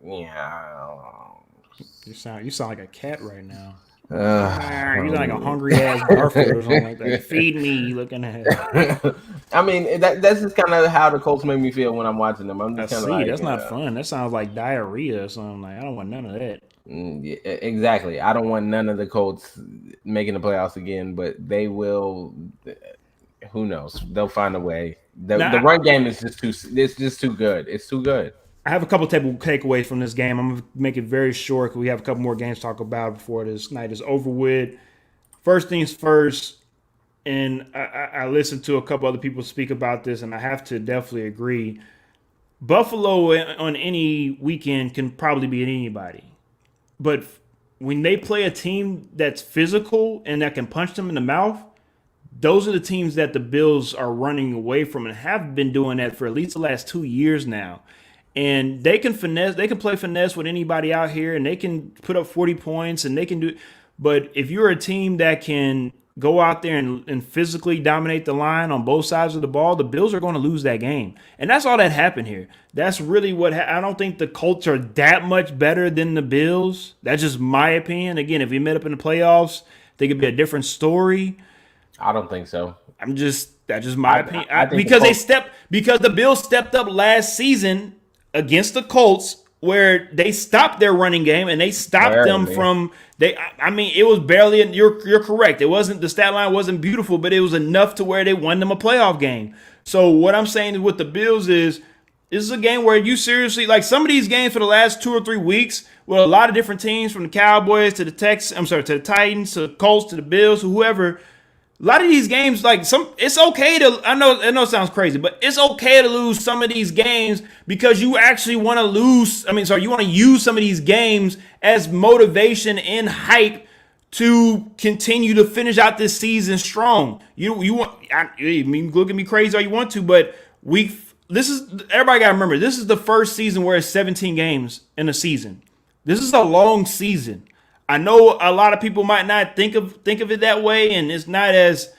yeah. You sound like a cat right now. You sound like a hungry ass Garfield or something like that. Feed me, looking at. I mean, that's just kind of how the Colts make me feel when I'm watching them. I'm just kind of like, that's not fun. That sounds like diarrhea or something. Like I don't want none of that. Yeah, exactly. I don't want none of the Colts making the playoffs again, but they will. Who knows? They'll find a way. The run game is just too. It's just too good. It's too good. I have a couple takeaways from this game. I'm going to make it very short because we have a couple more games to talk about before this night is over with. First things first, and I listened to a couple other people speak about this, and I have to definitely agree. Buffalo on any weekend can probably beat anybody. But when they play a team that's physical and that can punch them in the mouth, those are the teams that the Bills are running away from and have been doing that for at least the last 2 years now. And they can play finesse with anybody out here, and they can put up 40 points, and they can do. But if you're a team that can go out there and physically dominate the line on both sides of the ball, the Bills are going to lose that game. And that's all that happened here. That's really what I don't think the Colts are that much better than the Bills. That's just my opinion. Again, if we met up in the playoffs, I think it'd be a different story. I don't think so. That's just my opinion. Because the Bills stepped up last season against the Colts, where they stopped their running game and they stopped them from it was barely. You're correct. It wasn't, the stat line wasn't beautiful, but it was enough to where they won them a playoff game. So what I'm saying with the Bills is, this is a game where you seriously, like some of these games for the last 2 or 3 weeks with a lot of different teams, from the Cowboys to the Texans, to the Titans, to the Colts, to the Bills, whoever. A lot of these games, it's okay to, I know it sounds crazy, but it's okay to lose some of these games because you actually want to you want to use some of these games as motivation and hype to continue to finish out this season strong. You look at me crazy all you want to, but everybody got to remember, this is the first season where it's 17 games in a season. This is a long season. I know a lot of people might not think of it that way, and it's not as,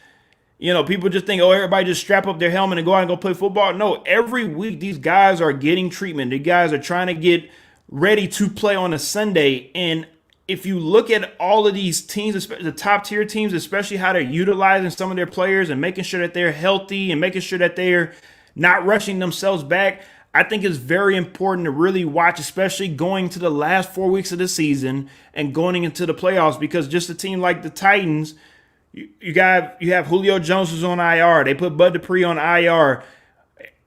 people just think, oh, everybody just strap up their helmet and go out and go play football. No, every week these guys are getting treatment. The guys are trying to get ready to play on a Sunday. And if you look at all of these teams, especially the top tier teams, especially how they're utilizing some of their players and making sure that they're healthy and making sure that they're not rushing themselves back, I think it's very important to really watch, especially going to the last 4 weeks of the season and going into the playoffs, because just a team like the Titans, you have Julio Jones who's on IR. They put Bud Dupree on IR.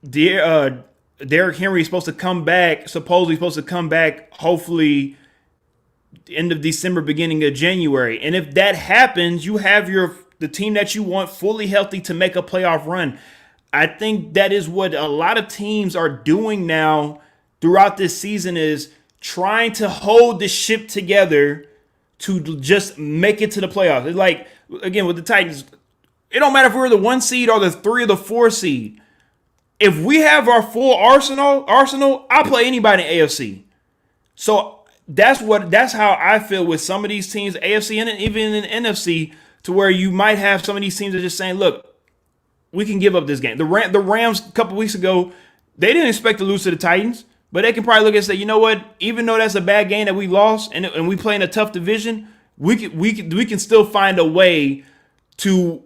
Derrick Henry is supposed to come back, hopefully end of December, beginning of January. And if that happens, you have the team that you want fully healthy to make a playoff run. I think that is what a lot of teams are doing now throughout this season, is trying to hold the ship together to just make it to the playoffs. It's like, again, with the Titans, it don't matter if we're the 1 seed or the 3 or the 4 seed. If we have our full arsenal, I'll play anybody in AFC. So that's how I feel with some of these teams, AFC and even in NFC, to where you might have some of these teams that are just saying, look, we can give up this game. The Rams a couple weeks ago, they didn't expect to lose to the Titans, but they can probably look and say, you know what? Even though that's a bad game that we lost and we play in a tough division, we can still find a way to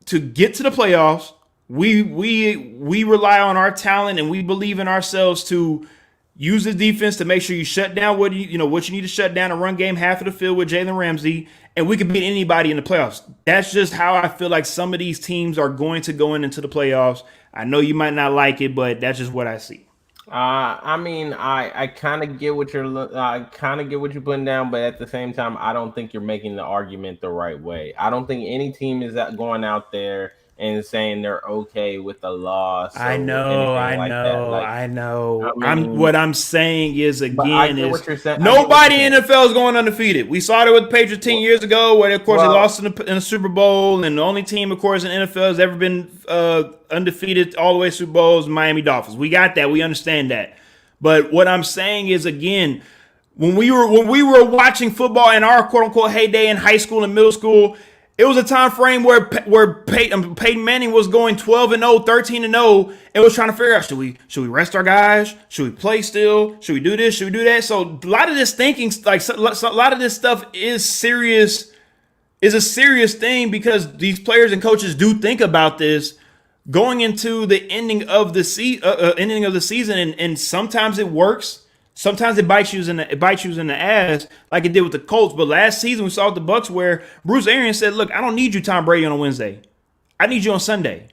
get to the playoffs. We rely on our talent and we believe in ourselves to use the defense to make sure you shut down what you need to shut down, a run game half of the field with Jalen Ramsey, and we can beat anybody in the playoffs. That's just how I feel like some of these teams are going to go into the playoffs. I know you might not like it, but that's just what I see. I kind of get what you're putting down, but at the same time, I don't think you're making the argument the right way. I don't think any team is going out there and saying they're okay with the loss. I know. What I'm saying is, again, nobody in the NFL is going undefeated. We saw it with the Patriots 10 years ago, where, of course, they lost in the Super Bowl, and the only team, of course, in the NFL has ever been undefeated all the way to Super Bowls, Miami Dolphins. We got that. We understand that. But what I'm saying is, again, when we were watching football in our quote-unquote heyday in high school and middle school, it was a time frame where Peyton Manning was going 12-0, 13-0, and was trying to figure out, should we rest our guys? Should we play still? Should we do this? Should we do that? So a lot of this thinking, a lot of this stuff is serious, is a serious thing, because these players and coaches do think about this going into the ending of the season, and sometimes it works. Sometimes it bites you in the ass, like it did with the Colts. But last season we saw with the Bucs, where Bruce Arians said, "Look, I don't need you, Tom Brady, on a Wednesday. I need you on Sunday.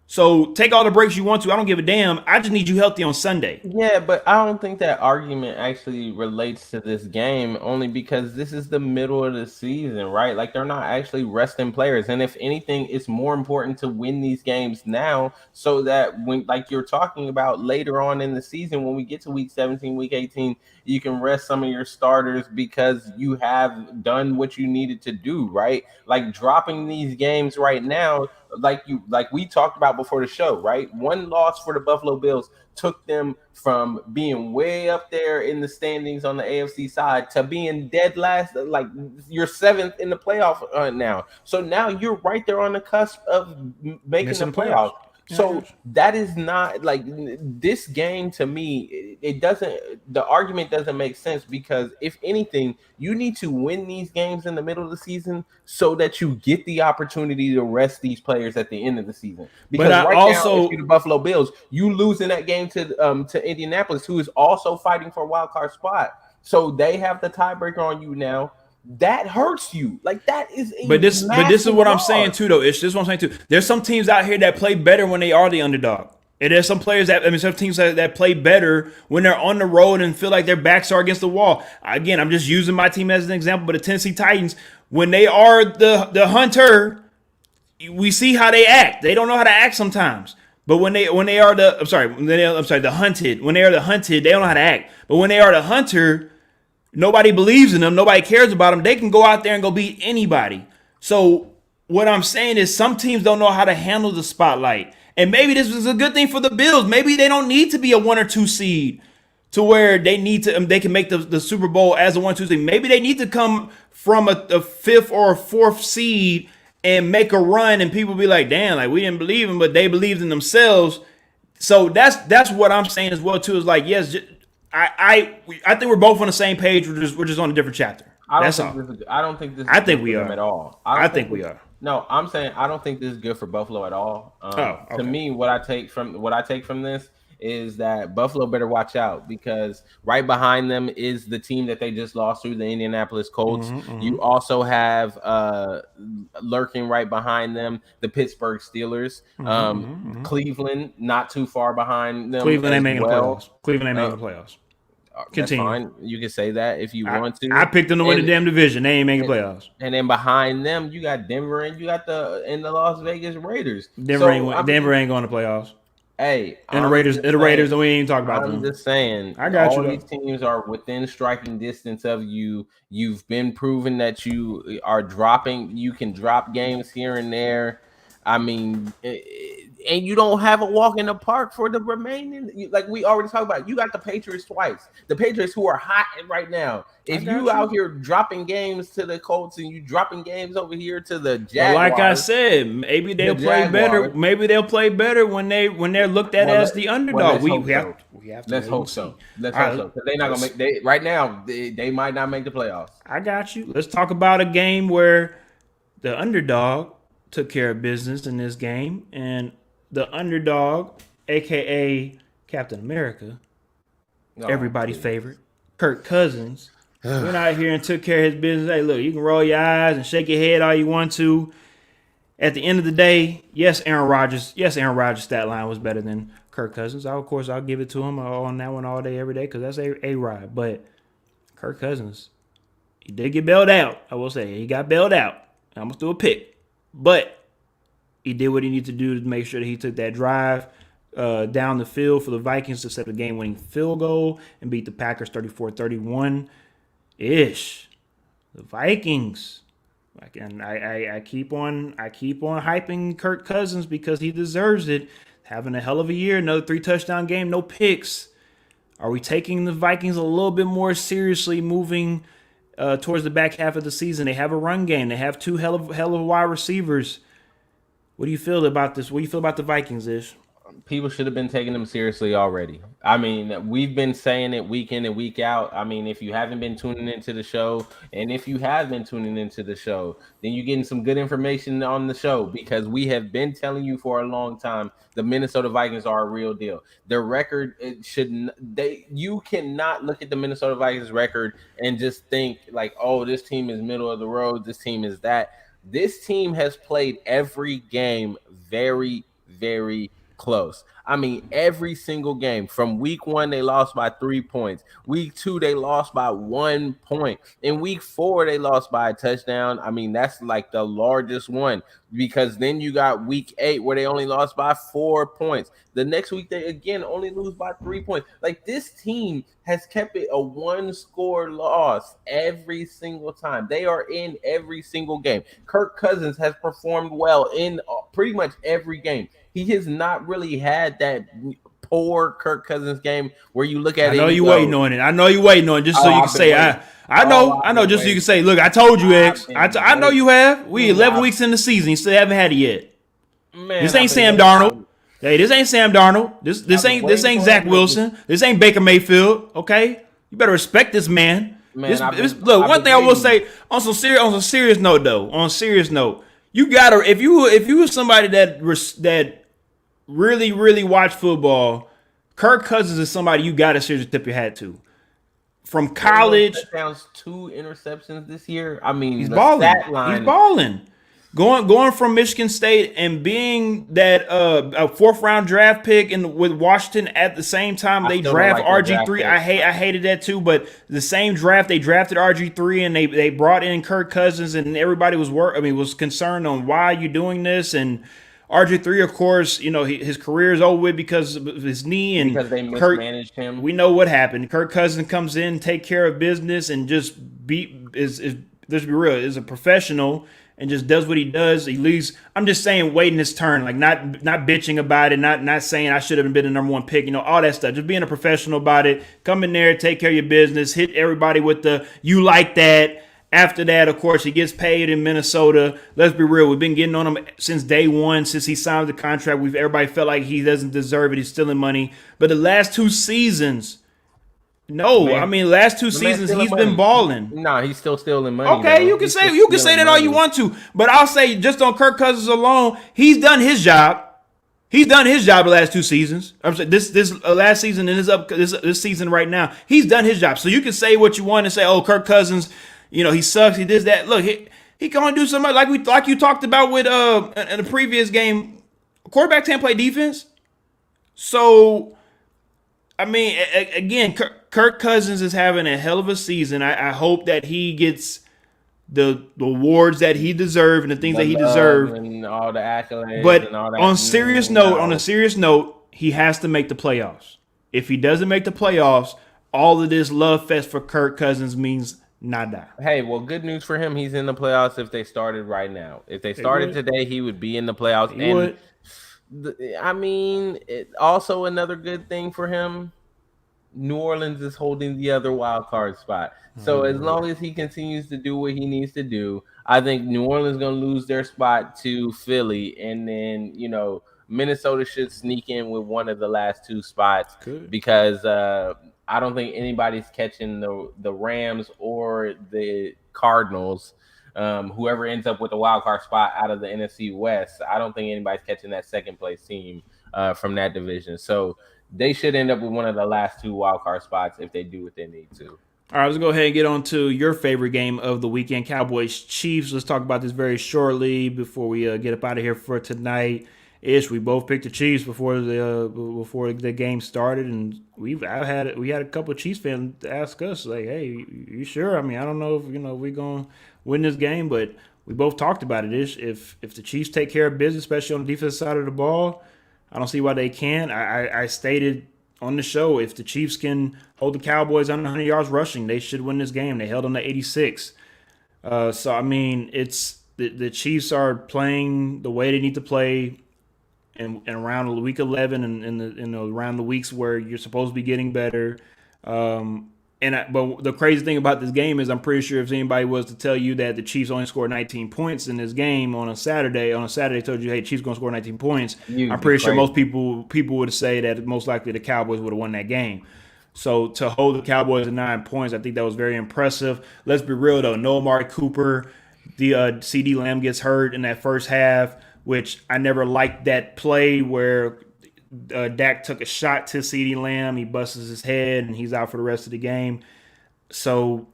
So take all the breaks you want to. I don't give a damn. I just need you healthy on Sunday. Yeah, but I don't think that argument actually relates to this game only because this is the middle of the season, right? Like they're not actually resting players. And if anything, it's more important to win these games now so that when like you're talking about later on in the season, when we get to week 17, week 18, you can rest some of your starters because you have done what you needed to do, right? Like dropping these games right now, like we talked about before the show, right? One loss for the Buffalo Bills took them from being way up there in the standings on the AFC side to being dead last, like you're seventh in the playoff now. So now you're right there on the cusp of making the Missing the playoffs. playoffs. Yeah, I So got you. that is not like this game to me. It doesn't. The argument doesn't make sense because if anything, you need to win these games in the middle of the season so that you get the opportunity to rest these players at the end of the season. But Because I right now, if you're also, the Buffalo Bills, you losing that game to Indianapolis, who is also fighting for a wild card spot. So they have the tiebreaker on you now. That hurts you. Like that is a but this is massive what I'm saying loss. too, though. Ish, this is what I'm saying too. There's some teams out here that play better when they are the underdog. And there's some players some teams that play better when they're on the road and feel like their backs are against the wall. Again, I'm just using my team as an example, but the Tennessee Titans, when they are the hunter, we see how they act. They don't know how to act sometimes. But when they are the the hunted, when they are the hunted, they don't know how to act. But when they are the hunter, nobody believes in them. Nobody cares about them. They can go out there and go beat anybody. So what I'm saying is some teams don't know how to handle the spotlight. And maybe this is a good thing for the Bills. Maybe they don't need to be a 1 or 2 seed to where they can make the Super Bowl as a 1-2 seed. Maybe they need to come from a fifth or a fourth seed and make a run, and people be like, "Damn, like we didn't believe them, but they believed in themselves." So that's what I'm saying as well too. Is like, yes, I think we're both on the same page. We're just on a different chapter. That's all. I don't think this is I think good for we them are. at all. I think we are. No, I'm saying I don't think this is good for Buffalo at all. Oh, To okay. me, what I take from this is that Buffalo better watch out because right behind them is the team that they just lost to, the Indianapolis Colts. You also have lurking right behind them the Pittsburgh Steelers. Cleveland not too far behind them Cleveland as ain't making the well. playoffs. Cleveland ain't Uh, making the playoffs. that's Continue. fine. You can say that if you I want I to. picked them to win the And damn division. They ain't making the and, playoffs. and then behind them, you got Denver and you got the Las Vegas Raiders. Denver So ain't I Denver mean, ain't going to playoffs. hey, And the I'm Raiders, just and the Raiders, saying. we ain't even talk about I'm them. just saying, I got you all though. these teams are within striking distance of you. You've been proven that you are dropping. You can drop games here and there. I mean, and you don't have a walk in the park for the remaining. Like we already talked about, you got the Patriots twice. The Patriots who are hot right now. I If you got you. out here dropping games to the Colts and you dropping games over here to the But like I Jaguars, said, maybe the they'll play better. Jaguars. Maybe they'll play better when they're looked at Well, as the underdog. let's We hope we have so. we have to Let's wait and hope see. so. Let's All hope right, so. Because they're not gonna make. They right now. They might not make the playoffs. I got you. Let's talk about a game where the underdog took care of business in this game, and the underdog, aka Captain America, Oh, everybody's please. favorite, Kirk Cousins, went out here and took care of his business. Hey, look, you can roll your eyes and shake your head all you want to. At the end of the day, yes, Aaron Rodgers' stat line was better than Kirk Cousins. Of course, I'll give it to him on that one all day, every day, because that's a ride. But Kirk Cousins, he did get bailed out. I will say he got bailed out. I almost threw a pick, but he did what he needed to do to make sure that he took that drive down the field for the Vikings to set the game-winning field goal and beat the Packers 34-31 ish. The Vikings. Like, and I keep on hyping Kirk Cousins because he deserves it. Having a hell of a year, another 3 touchdown game, no picks. Are we taking the Vikings a little bit more seriously moving towards the back half of the season? They have a run game. They have 2 hell of wide receivers. What do you feel about this? What do you feel about the Vikings, Ish? People should have been taking them seriously already. I mean, we've been saying it week in and week out. I mean, if you haven't been tuning into the show, and if you have been tuning into the show, then you're getting some good information on the show because we have been telling you for a long time the Minnesota Vikings are a real deal. Their record, you cannot look at the Minnesota Vikings record and just think like, oh, this team is middle of the road, this team is that. This team has played every game very very close. I mean, every single game from week 1, they lost by 3 points. Week 2, they lost by 1 point. In week 4, they lost by a touchdown. I mean, that's like the largest one, because then you got week 8 where they only lost by 4 points. The next week, they again only lose by 3 points. Like, this team has kept it a 1-score loss every single time. They are in every single game. Kirk Cousins has performed well in pretty much every game. He has not really had that poor Kirk Cousins game where you look at it. I know you waiting on it. I know you waiting on it just so you can say, I know, just so you can say, look, I told you, X. I know you have. We 11 weeks in the season. You still haven't had it yet. Man, this ain't Sam Darnold. Hey, this ain't Sam Darnold. This ain't Zach Wilson. This ain't Baker Mayfield. Okay, you better respect this man. Look, one thing I will say on some serious note, though. On a serious note, you gotta if you were somebody that really watch football, Kirk Cousins is somebody you gotta seriously tip your hat to. From college, touchdowns, 2 interceptions this year. I mean, he's balling. He's balling. Going from Michigan State and being that a 4th-round draft pick with Washington at the same time they draft RG3. I hated that too, but the same draft they drafted RG3 and they brought in Kirk Cousins and everybody was concerned on why you doing this, and RG3, of course, his career is over with because of his knee and because they mismanaged him. We know what happened. Kirk Cousins comes in, take care of business, and just let's be real, is a professional. And just does what he does. He leaves. I'm just saying, waiting his turn, like not bitching about it, not saying I should have been the number 1 pick, all that stuff. Just being a professional about it. Come in there, take care of your business, hit everybody with the you like that. After that, of course, he gets paid in Minnesota. Let's be real, we've been getting on him since day one, since he signed the contract. Everybody felt like he doesn't deserve it. He's stealing money. But the last 2 seasons. Last 2 seasons he's been balling. No, he's still stealing money. Okay, though. you can say that all you want to, but I'll say just on Kirk Cousins alone, he's done his job. He's done his job the last 2 seasons. I'm saying this last season and this season right now, he's done his job. So you can say what you want and say, oh, Kirk Cousins, he sucks. He did that. Look, he can only do something like you talked about with in the previous game. Quarterback can't play defense, so. I mean, again, Kirk Cousins is having a hell of a season. I hope that he gets the awards that he deserves and the things that he deserves, and all the accolades. But and all that. on a serious note, he has to make the playoffs. If he doesn't make the playoffs, all of this love fest for Kirk Cousins means nada. Hey, well, good news for him. He's in the playoffs if they started right now. If they started today, he would be in the playoffs. He would. Also another good thing for him, New Orleans is holding the other wild card spot. So as long as he continues to do what he needs to do, I think New Orleans is going to lose their spot to Philly. And then, Minnesota should sneak in with one of the last 2 spots. Good. Because I don't think anybody's catching the Rams or the Cardinals. Whoever ends up with the wild card spot out of the NFC West, I don't think anybody's catching that 2nd place team from that division. So they should end up with one of the last 2 wild card spots if they do what they need to. All right, let's go ahead and get on to your favorite game of the weekend, Cowboys Chiefs. Let's talk about this very shortly before we get up out of here for tonight. We both picked the Chiefs before the game started, and we had a couple of Chiefs fans ask us like, "Hey, you sure?" I mean, I don't know if we're gonna win this game, but we both talked about it. If the Chiefs take care of business, especially on the defensive side of the ball, I don't see why they can't. I stated on the show, if the Chiefs can hold the Cowboys under 100 yards rushing, they should win this game. They held them to 86. So I mean, it's the Chiefs are playing the way they need to play. And around week 11 and around the weeks where you're supposed to be getting better. But the crazy thing about this game is I'm pretty sure if anybody was to tell you that the Chiefs only scored 19 points in this game on a Saturday told you, hey, Chiefs going to score 19 points, I'm pretty sure most people would say that most likely the Cowboys would have won that game. So to hold the Cowboys to 9 points, I think that was very impressive. Let's be real, though. No Amari Cooper. The CD Lamb gets hurt in that first half, which I never liked that play where Dak took a shot to CeeDee Lamb. He busts his head, and he's out for the rest of the game. So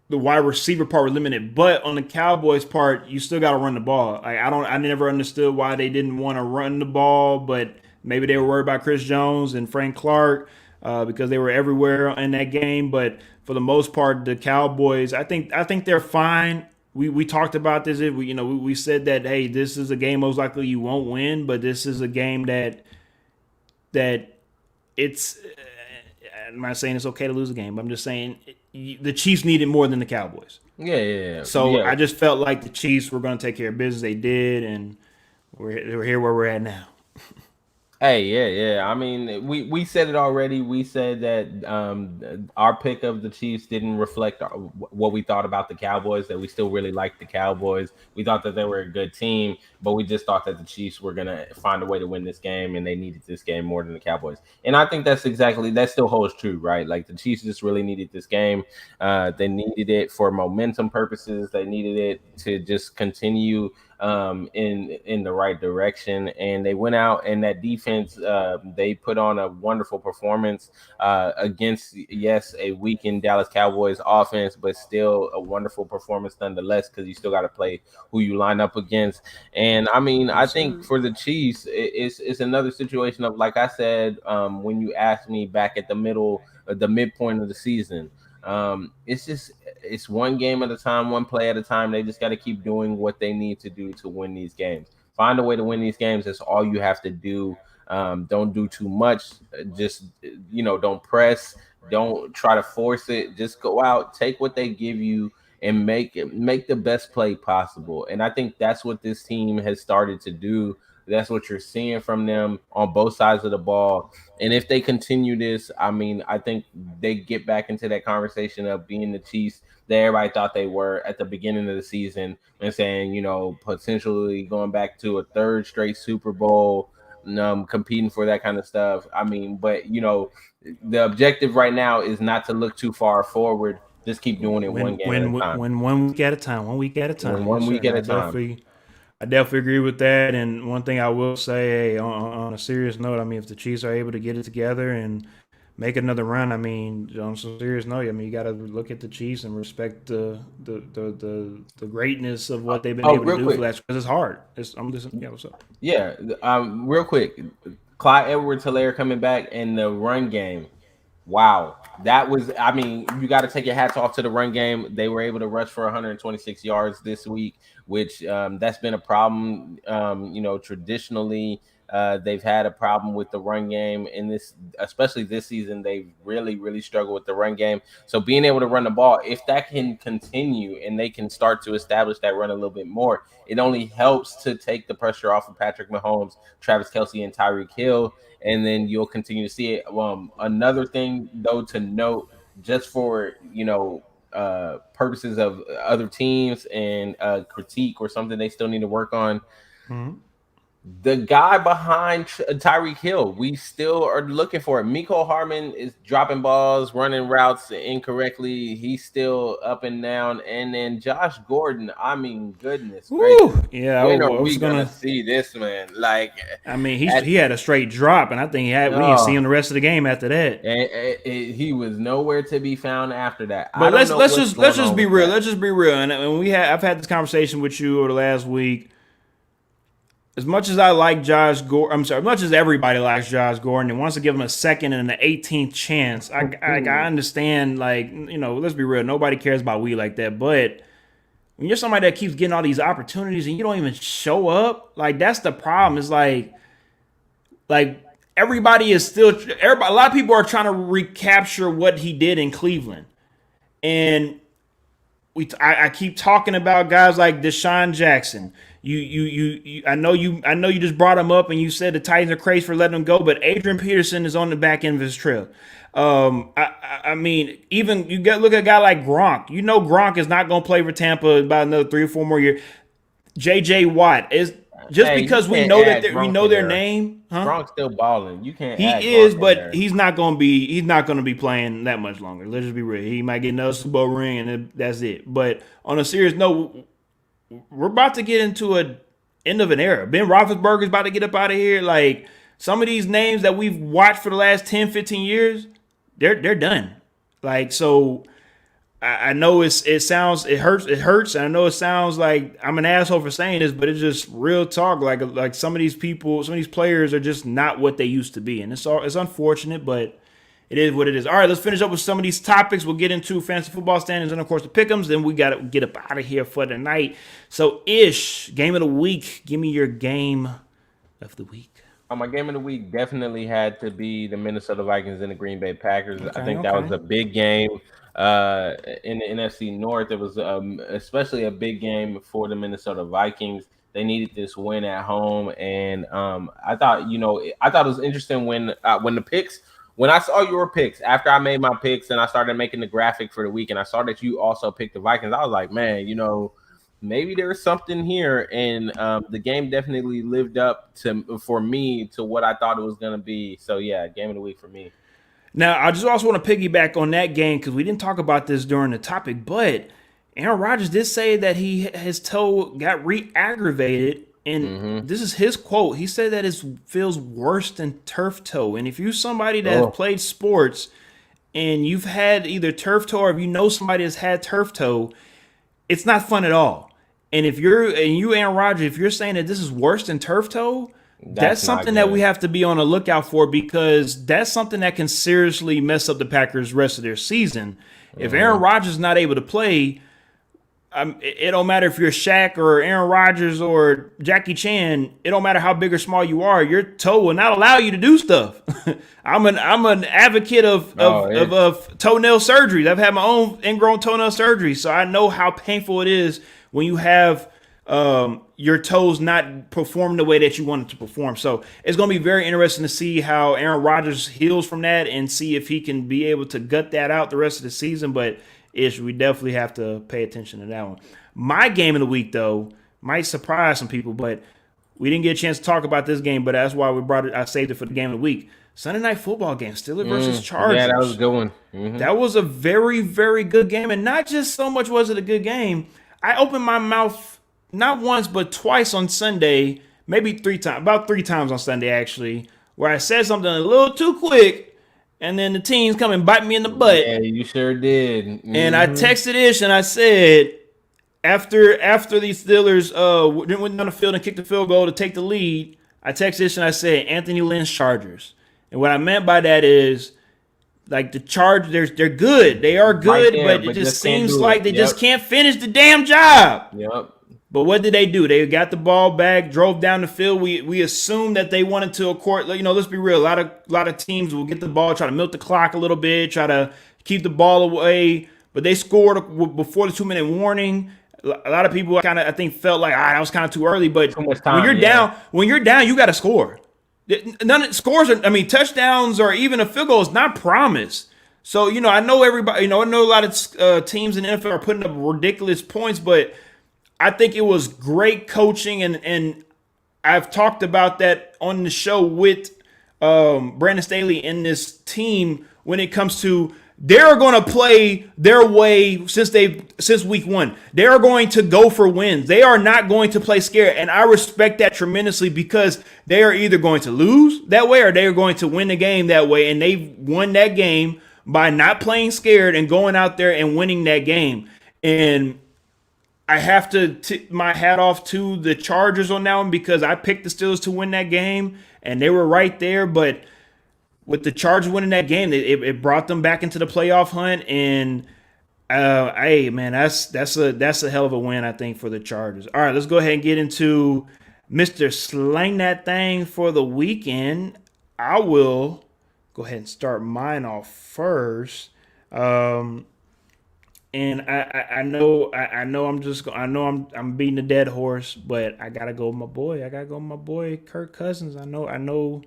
the wide receiver part were limited, but on the Cowboys part, you still got to run the ball. I never understood why they didn't want to run the ball, but maybe they were worried about Chris Jones and Frank Clark because they were everywhere in that game. But for the most part, the Cowboys, I think they're fine. We talked about this. We said that, hey, this is a game most likely you won't win, but this is a game that it's. I'm not saying it's okay to lose a game, but I'm just saying the Chiefs need it more than the Cowboys. So Yeah. I just felt like the Chiefs were going to take care of business. They did, and we're here where we're at now. Hey, yeah. I mean, we said it already. We said that our pick of the Chiefs didn't reflect what we thought about the Cowboys. That we still really liked the Cowboys. We thought that they were a good team, but we just thought that the Chiefs were gonna find a way to win this game, and they needed this game more than the Cowboys. And I think that still holds true, right? Like the Chiefs just really needed this game. They needed it for momentum purposes. They needed it to just continue in the right direction, and they went out, and that defense they put on a wonderful performance against, yes, a weakened Dallas Cowboys offense, but still a wonderful performance nonetheless, because you still got to play who you line up against. And I mean, I think for the Chiefs, it's another situation of, like I said, when you asked me back at the midpoint of the season, it's one game at a time, one play at a time. They just got to keep doing what they need to do to win these games. Find a way to win these games. That's all you have to do. Don't do too much. Just don't press. Don't try to force it. Just go out, take what they give you, and make the best play possible. And I think that's what this team has started to do. That's what you're seeing from them on both sides of the ball. And if they continue this, I mean, I think they get back into that conversation of being the Chiefs that everybody thought they were at the beginning of the season, and saying, potentially going back to a third straight Super Bowl, competing for that kind of stuff. I mean, but the objective right now is not to look too far forward. Just keep doing it one game at a time. When 1 week at a time, 1 week at a When time. one Yes, week sir. at a time. I definitely agree with that. And one thing I will say, hey, on a serious note, I mean, if the Chiefs are able to get it together and make another run, I mean, on some serious note, I mean, you got to look at the Chiefs and respect the greatness of what they've been able to do for that, because it's hard. What's up? Yeah, real quick, Clyde Edwards-Helaire coming back in the run game. Wow. That was, I mean, you got to take your hats off to the run game. They were able to rush for 126 yards this week, which that's been a problem. Traditionally, they've had a problem with the run game in this, especially this season. They've really, really struggled with the run game. So being able to run the ball, if that can continue and they can start to establish that run a little bit more, it only helps to take the pressure off of Patrick Mahomes, Travis Kelce, and Tyreek Hill. And then you'll continue to see it. Another thing, though, to note, just for purposes of other teams and critique or something they still need to work on. Mm-hmm. The guy behind Tyreek Hill, we still are looking for it. Mecole Hardman is dropping balls, running routes incorrectly. He's still up and down. And then Josh Gordon, I mean, goodness gracious. Yeah, when are we gonna see this man? Like, I mean, he had a straight drop, and I think we didn't see him the rest of the game after that. He was nowhere to be found after that. But let's just be real. Let's just be real. And I've had this conversation with you over the last week. As much as I like Josh Gordon, as much as everybody likes Josh Gordon and wants to give him a second and an 18th chance, I understand, let's be real. Nobody cares about we like that. But when you're somebody that keeps getting all these opportunities and you don't even show up, that's the problem. It's like everybody is still, a lot of people are trying to recapture what he did in Cleveland. And I keep talking about guys like Deshaun Jackson. I know you just brought him up and you said the Titans are crazy for letting him go, but Adrian Peterson is on the back end of his trail. I mean, even look at a guy like Gronk. Gronk is not going to play for Tampa about another 3 or 4 more years. J.J. Watt is just because we know their name. Huh? Gronk's still balling. You can't. He is, but he's not going to be playing that much longer. Let's just be real. He might get another Super Bowl ring and that's it. But on a serious note, we're about to get into an end of an era. Ben Roethlisberger's about to get up out of here. Like, some of these names that we've watched for the last 10, 15 years, they're done. So I know it hurts. And I know it sounds like I'm an asshole for saying this, but it's just real talk. Like some of these players are just not what they used to be, and it's unfortunate, but it is what it is. All right, let's finish up with some of these topics. We'll get into fantasy football standings and of course the pick'ems. Then we got to get up out of here for the night. So game of the week. Give me your game of the week. My game of the week definitely had to be the Minnesota Vikings and the Green Bay Packers. I think that was a big game in the NFC North. It was especially a big game for the Minnesota Vikings. They needed this win at home, and I thought it was interesting when I saw your picks after I made my picks and I started making the graphic for the week, and I saw that you also picked the Vikings. I was like, man, maybe there's something here, and the game definitely lived up for me to what I thought it was going to be. So yeah, game of the week for me. Now, I just also want to piggyback on that game because we didn't talk about this during the topic, but Aaron Rodgers did say that his toe got re-aggravated, and this is his quote. He said that it feels worse than turf toe. And if you're somebody that has played sports and you've had either turf toe or if you know somebody that's had turf toe, it's not fun at all. And if you Aaron Rodgers, if you're saying that this is worse than turf toe, that's something that we have to be on the lookout for because that's something that can seriously mess up the Packers' rest of their season. If Aaron Rodgers is not able to play, it don't matter if you're Shaq or Aaron Rodgers or Jackie Chan. It don't matter how big or small you are. Your toe will not allow you to do stuff. I'm an advocate of toenail surgeries. I've had my own ingrown toenail surgery, so I know how painful it is when you have your toes not perform the way that you want it to perform. So it's going to be very interesting to see how Aaron Rodgers heals from that and see if he can be able to gut that out the rest of the season. But we definitely have to pay attention to that one. My game of the week, though, might surprise some people, but we didn't get a chance to talk about this game, but that's why we brought it. I saved it for the game of the week. Sunday Night Football game, Steelers versus Chargers. Yeah, that was a good one. Mm-hmm. That was a very, very good game. And not just so much was it a good game. I opened my mouth not once but twice on Sunday, maybe about three times on Sunday actually, where I said something a little too quick, and then the teams come and bite me in the butt. Yeah, you sure did. Mm-hmm. And I texted Ish and I said, after the Steelers went down the field and kicked the field goal to take the lead, I texted Ish and I said, Anthony Lynn's Chargers. And what I meant by that is, like the Chargers, they're good. They are good, but it just seems like they just can't finish the damn job. Yep. But what did they do? They got the ball back, drove down the field. We assumed that they wanted to, let's be real. A lot of teams will get the ball, try to milk the clock a little bit, try to keep the ball away. But they scored before the 2-minute warning. A lot of people I think felt like that was kind of too early. But when you're down, you got to score. Touchdowns or even a field goal is not promised. So I know everybody. I know a lot of teams in the NFL are putting up ridiculous points, but I think it was great coaching, and I've talked about that on the show with Brandon Staley and this team when it comes to they're going to play their way since week one. They are going to go for wins. They are not going to play scared, and I respect that tremendously because they are either going to lose that way or they are going to win the game that way, and they won that game by not playing scared and going out there and winning that game. And I have to tip my hat off to the Chargers on that one because I picked the Steelers to win that game, and they were right there. But with the Chargers winning that game, it brought them back into the playoff hunt. And hey, man, that's a hell of a win, I think, for the Chargers. All right, let's go ahead and get into Mr. Slang That Thing for the weekend. I will go ahead and start mine off first. And I'm beating a dead horse, but I gotta go with my boy. Kirk Cousins. I know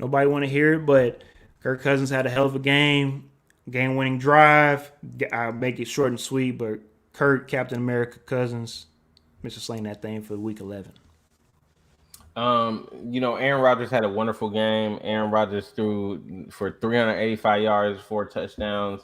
nobody want to hear it, but Kirk Cousins had a hell of a game-winning drive. I'll make it short and sweet, but Kirk, Captain America Cousins, Mr. Slang That Thing for week 11. Aaron Rodgers had a wonderful game. Aaron Rodgers threw for 385 yards, 4 touchdowns.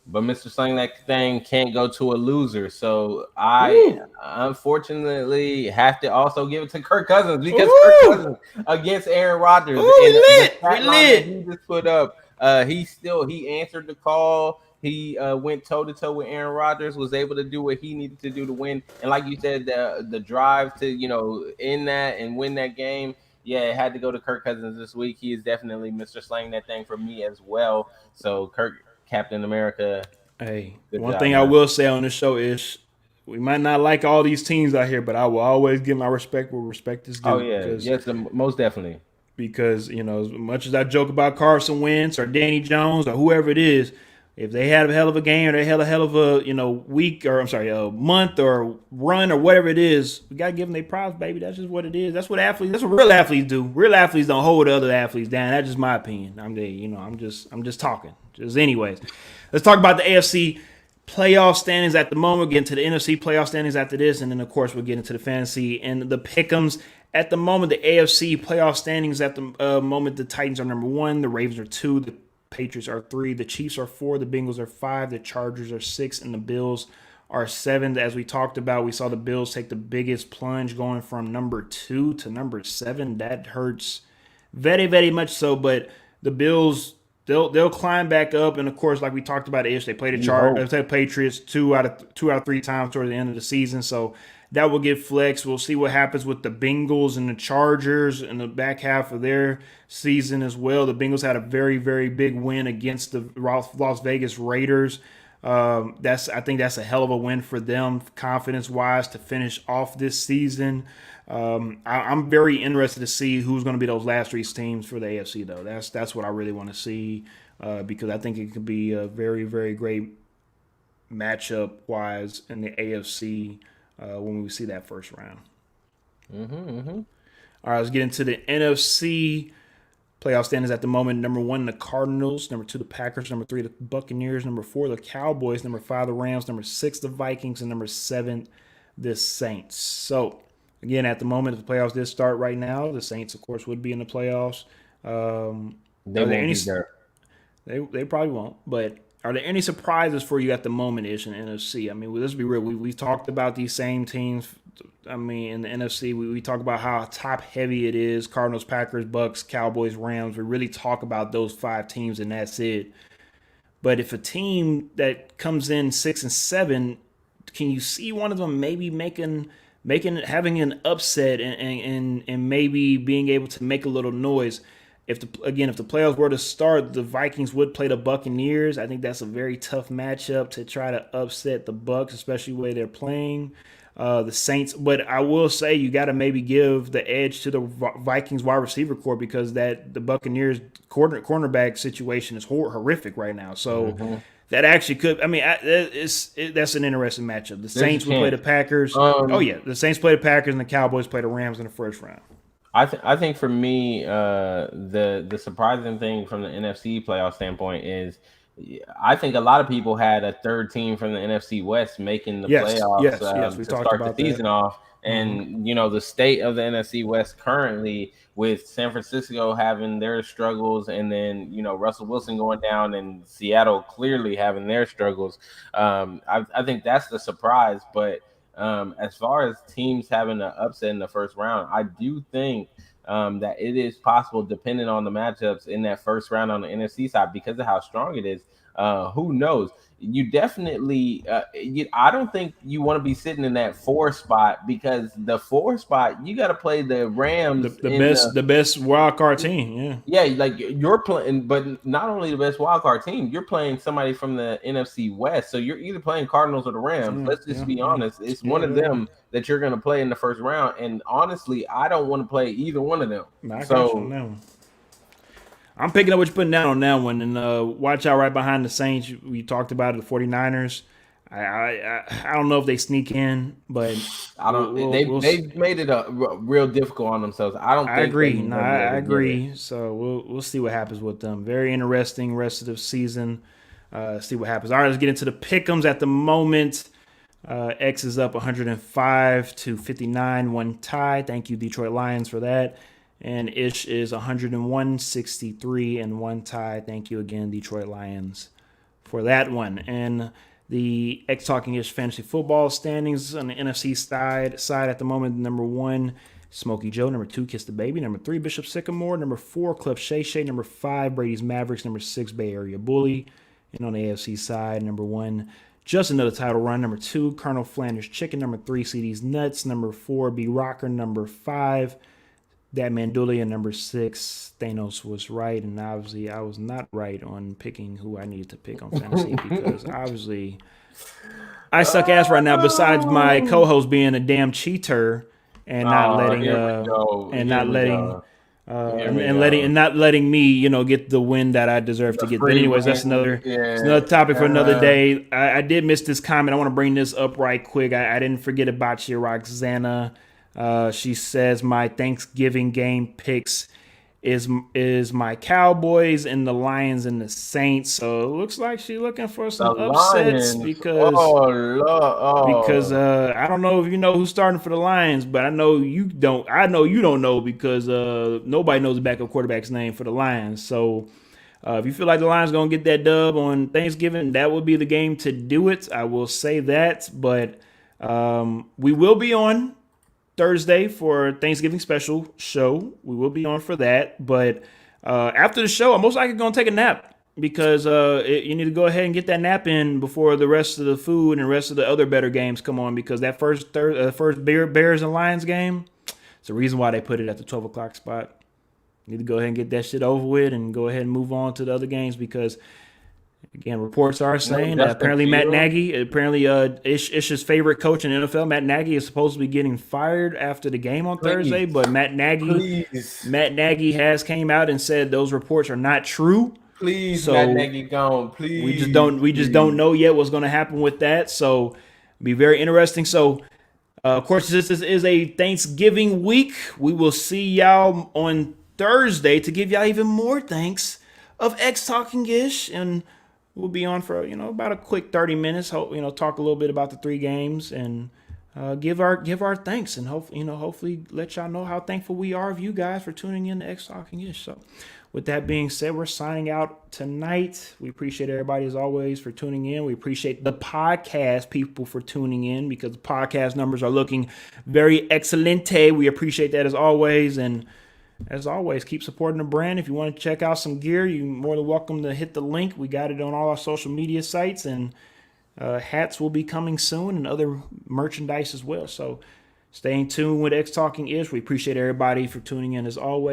But Mr. Slang That Thing can't go to a loser. So I unfortunately have to also give it to Kirk Cousins because Kirk Cousins against Aaron Rodgers. We lit. He just put up He answered the call. He went toe to toe with Aaron Rodgers, was able to do what he needed to do to win. And like you said, the drive to end that and win that game. Yeah, it had to go to Kirk Cousins this week. He is definitely Mr. Slaying that thing for me as well. So Kirk, Captain America. Hey, Good one job, thing I man. will say on this show is we might not like all these teams out here, but I will always give my respect where respect is Oh due yeah, yes, most definitely. because as much as I joke about Carson Wentz or Danny Jones or whoever it is, if they had a hell of a game or they had a hell of a week or I'm sorry a month or run or whatever it is, we gotta give them their props, baby. That's just what it is. That's what real athletes do. Real athletes don't hold other athletes down. That's just my opinion. I'm just talking. Just anyways, let's talk about the AFC playoff standings at the moment. We'll get into the NFC playoff standings after this, and then of course we'll get into the fantasy and the pick'ems. At the moment, the AFC playoff standings at the moment, the Titans are number 1, the Ravens are 2, the Patriots are 3, the Chiefs are 4, the Bengals are 5, the Chargers are 6, and the Bills are 7. As we talked about, we saw the Bills take the biggest plunge going from number 2 to number 7. That hurts very, very much so, but the Bills they'll climb back up, and of course, like we talked about, they played they played the Patriots two out of 3 times toward the end of the season, so that will get flexed. We'll see what happens with the Bengals and the Chargers in the back half of their season as well. The Bengals had a very, very big win against the Las Vegas Raiders. I think that's a hell of a win for them, confidence-wise, to finish off this season. I'm very interested to see who's going to be those last 3 teams for the AFC, though. That's what I really want to see because I think it could be a very, very great matchup-wise in the AFC when we see that first round. All right, let's get into the NFC playoff standings at the moment. Number 1, the Cardinals. Number 2, the Packers. Number 3, the Buccaneers. Number 4, the Cowboys. Number 5, the Rams. Number 6, the Vikings. And number 7, the Saints. So, again, at the moment, if the playoffs did start right now, the Saints, of course, would be in the playoffs. They won't be there. They probably won't. But are there any surprises for you at the moment, Ish, in the NFC? I mean, let's be real. We talked about these same teams. I mean, in the NFC, we talk about how top heavy it is. Cardinals, Packers, Bucks, Cowboys, Rams. We really talk about those 5 teams, and that's it. But if a team that comes in 6 and 7, can you see one of them maybe having an upset and maybe being able to make a little noise? If the playoffs were to start, the Vikings would play the Buccaneers. I think that's a very tough matchup to try to upset the Bucks, especially the way they're playing. The Saints, but I will say you got to maybe give the edge to the Vikings wide receiver core because the Buccaneers cornerback situation is horrific right now. So that actually could. I mean, that's an interesting matchup. The Saints will play the Packers. The Saints play the Packers and the Cowboys play the Rams in the first round. I think for me, the surprising thing from the NFC playoff standpoint is I think a lot of people had a third team from the NFC West making the playoffs we to talked start about the season off. And, the state of the NFC West currently with San Francisco having their struggles and then, Russell Wilson going down and Seattle clearly having their struggles. I think that's the surprise. But as far as teams having an upset in the first round, I do think that it is possible, depending on the matchups in that first round on the NFC side, because of how strong it is. Who knows? You definitely. I don't think you want to be sitting in that 4 spot because the 4 spot you got to play the Rams, the best wild card team. Yeah, like you're playing, but not only the best wild card team, you're playing somebody from the NFC West. So you're either playing Cardinals or the Rams. Let's just be honest. It's one of them that you're going to play in the first round. And honestly, I don't want to play either one of them. I'm picking up what you're putting down on that one. And watch out right behind the Saints. We talked about it, the 49ers. I don't know if they sneak in, but I don't. They've made it real difficult on themselves. I agree. I agree. So we'll see what happens with them. Very interesting rest of the season. See what happens. All right, let's get into the pick'ems at the moment. X is up 105-59, 1 tie. Thank you, Detroit Lions, for that. And Ish is 101-63 and 1 tie. Thank you again, Detroit Lions, for that one. And the X Talking Ish Fantasy Football standings on the NFC side at the moment, number 1 Smokey Joe. Number 2, Kiss the Baby. Number 3, Bishop Sycamore. Number 4, Club Shay Shay. Number 5, Brady's Mavericks. Number 6, Bay Area Bully. And on the AFC side, number 1, Just Another Title Run. Number 2, Colonel Flanders Chicken. Number 3, CD's Nuts. Number 4, B Rocker. Number 5, That Mandulia. Number 6, Thanos was right. And obviously, I was not right on picking who I needed to pick on fantasy because obviously I suck ass right now. Besides my co-host being a damn cheater and not letting not letting me, get the win that I deserve to get. But anyways, that's another topic for another day. I did miss this comment. I want to bring this up right quick. I didn't forget about you, Roxana. She says my Thanksgiving game picks is my Cowboys and the Lions and the Saints. So it looks like she's looking for some upsets because I don't know if you know who's starting for the Lions, but I know you don't. I know you don't know because nobody knows the backup quarterback's name for the Lions. So if you feel like the Lions gonna get that dub on Thanksgiving, that would be the game to do it. I will say that, but we will be on Thursday for Thanksgiving special show. We will be on for that. But after the show, I'm most likely going to take a nap because you need to go ahead and get that nap in before the rest of the food and the rest of the other better games come on, because that first Bears and Lions game, it's the reason why they put it at the 12 o'clock spot. You need to go ahead and get that shit over with and go ahead and move on to the other games because, again, reports are saying that apparently Matt Nagy, Ish's favorite coach in the NFL, Matt Nagy, is supposed to be getting fired after the game on Thursday. But Matt Nagy has came out and said those reports are not true. So Matt Nagy gone. Please. We just don't know yet what's going to happen with that. So it'll be very interesting. So of course, this is a Thanksgiving week. We will see y'all on Thursday to give y'all even more thanks of X Talking Ish, and we'll be on for about a quick 30 minutes. Talk a little bit about the 3 games and give our thanks, and hopefully let y'all know how thankful we are of you guys for tuning in to X Talking Ish. So, with that being said, we're signing out tonight. We appreciate everybody as always for tuning in. We appreciate the podcast people for tuning in because the podcast numbers are looking very excelente. We appreciate that as always, and as always, keep supporting the brand. If you want to check out some gear, you're more than welcome to hit the link. We got it on all our social media sites, and hats will be coming soon and other merchandise as well. So stay in tune with X Talking Ish. We appreciate everybody for tuning in as always.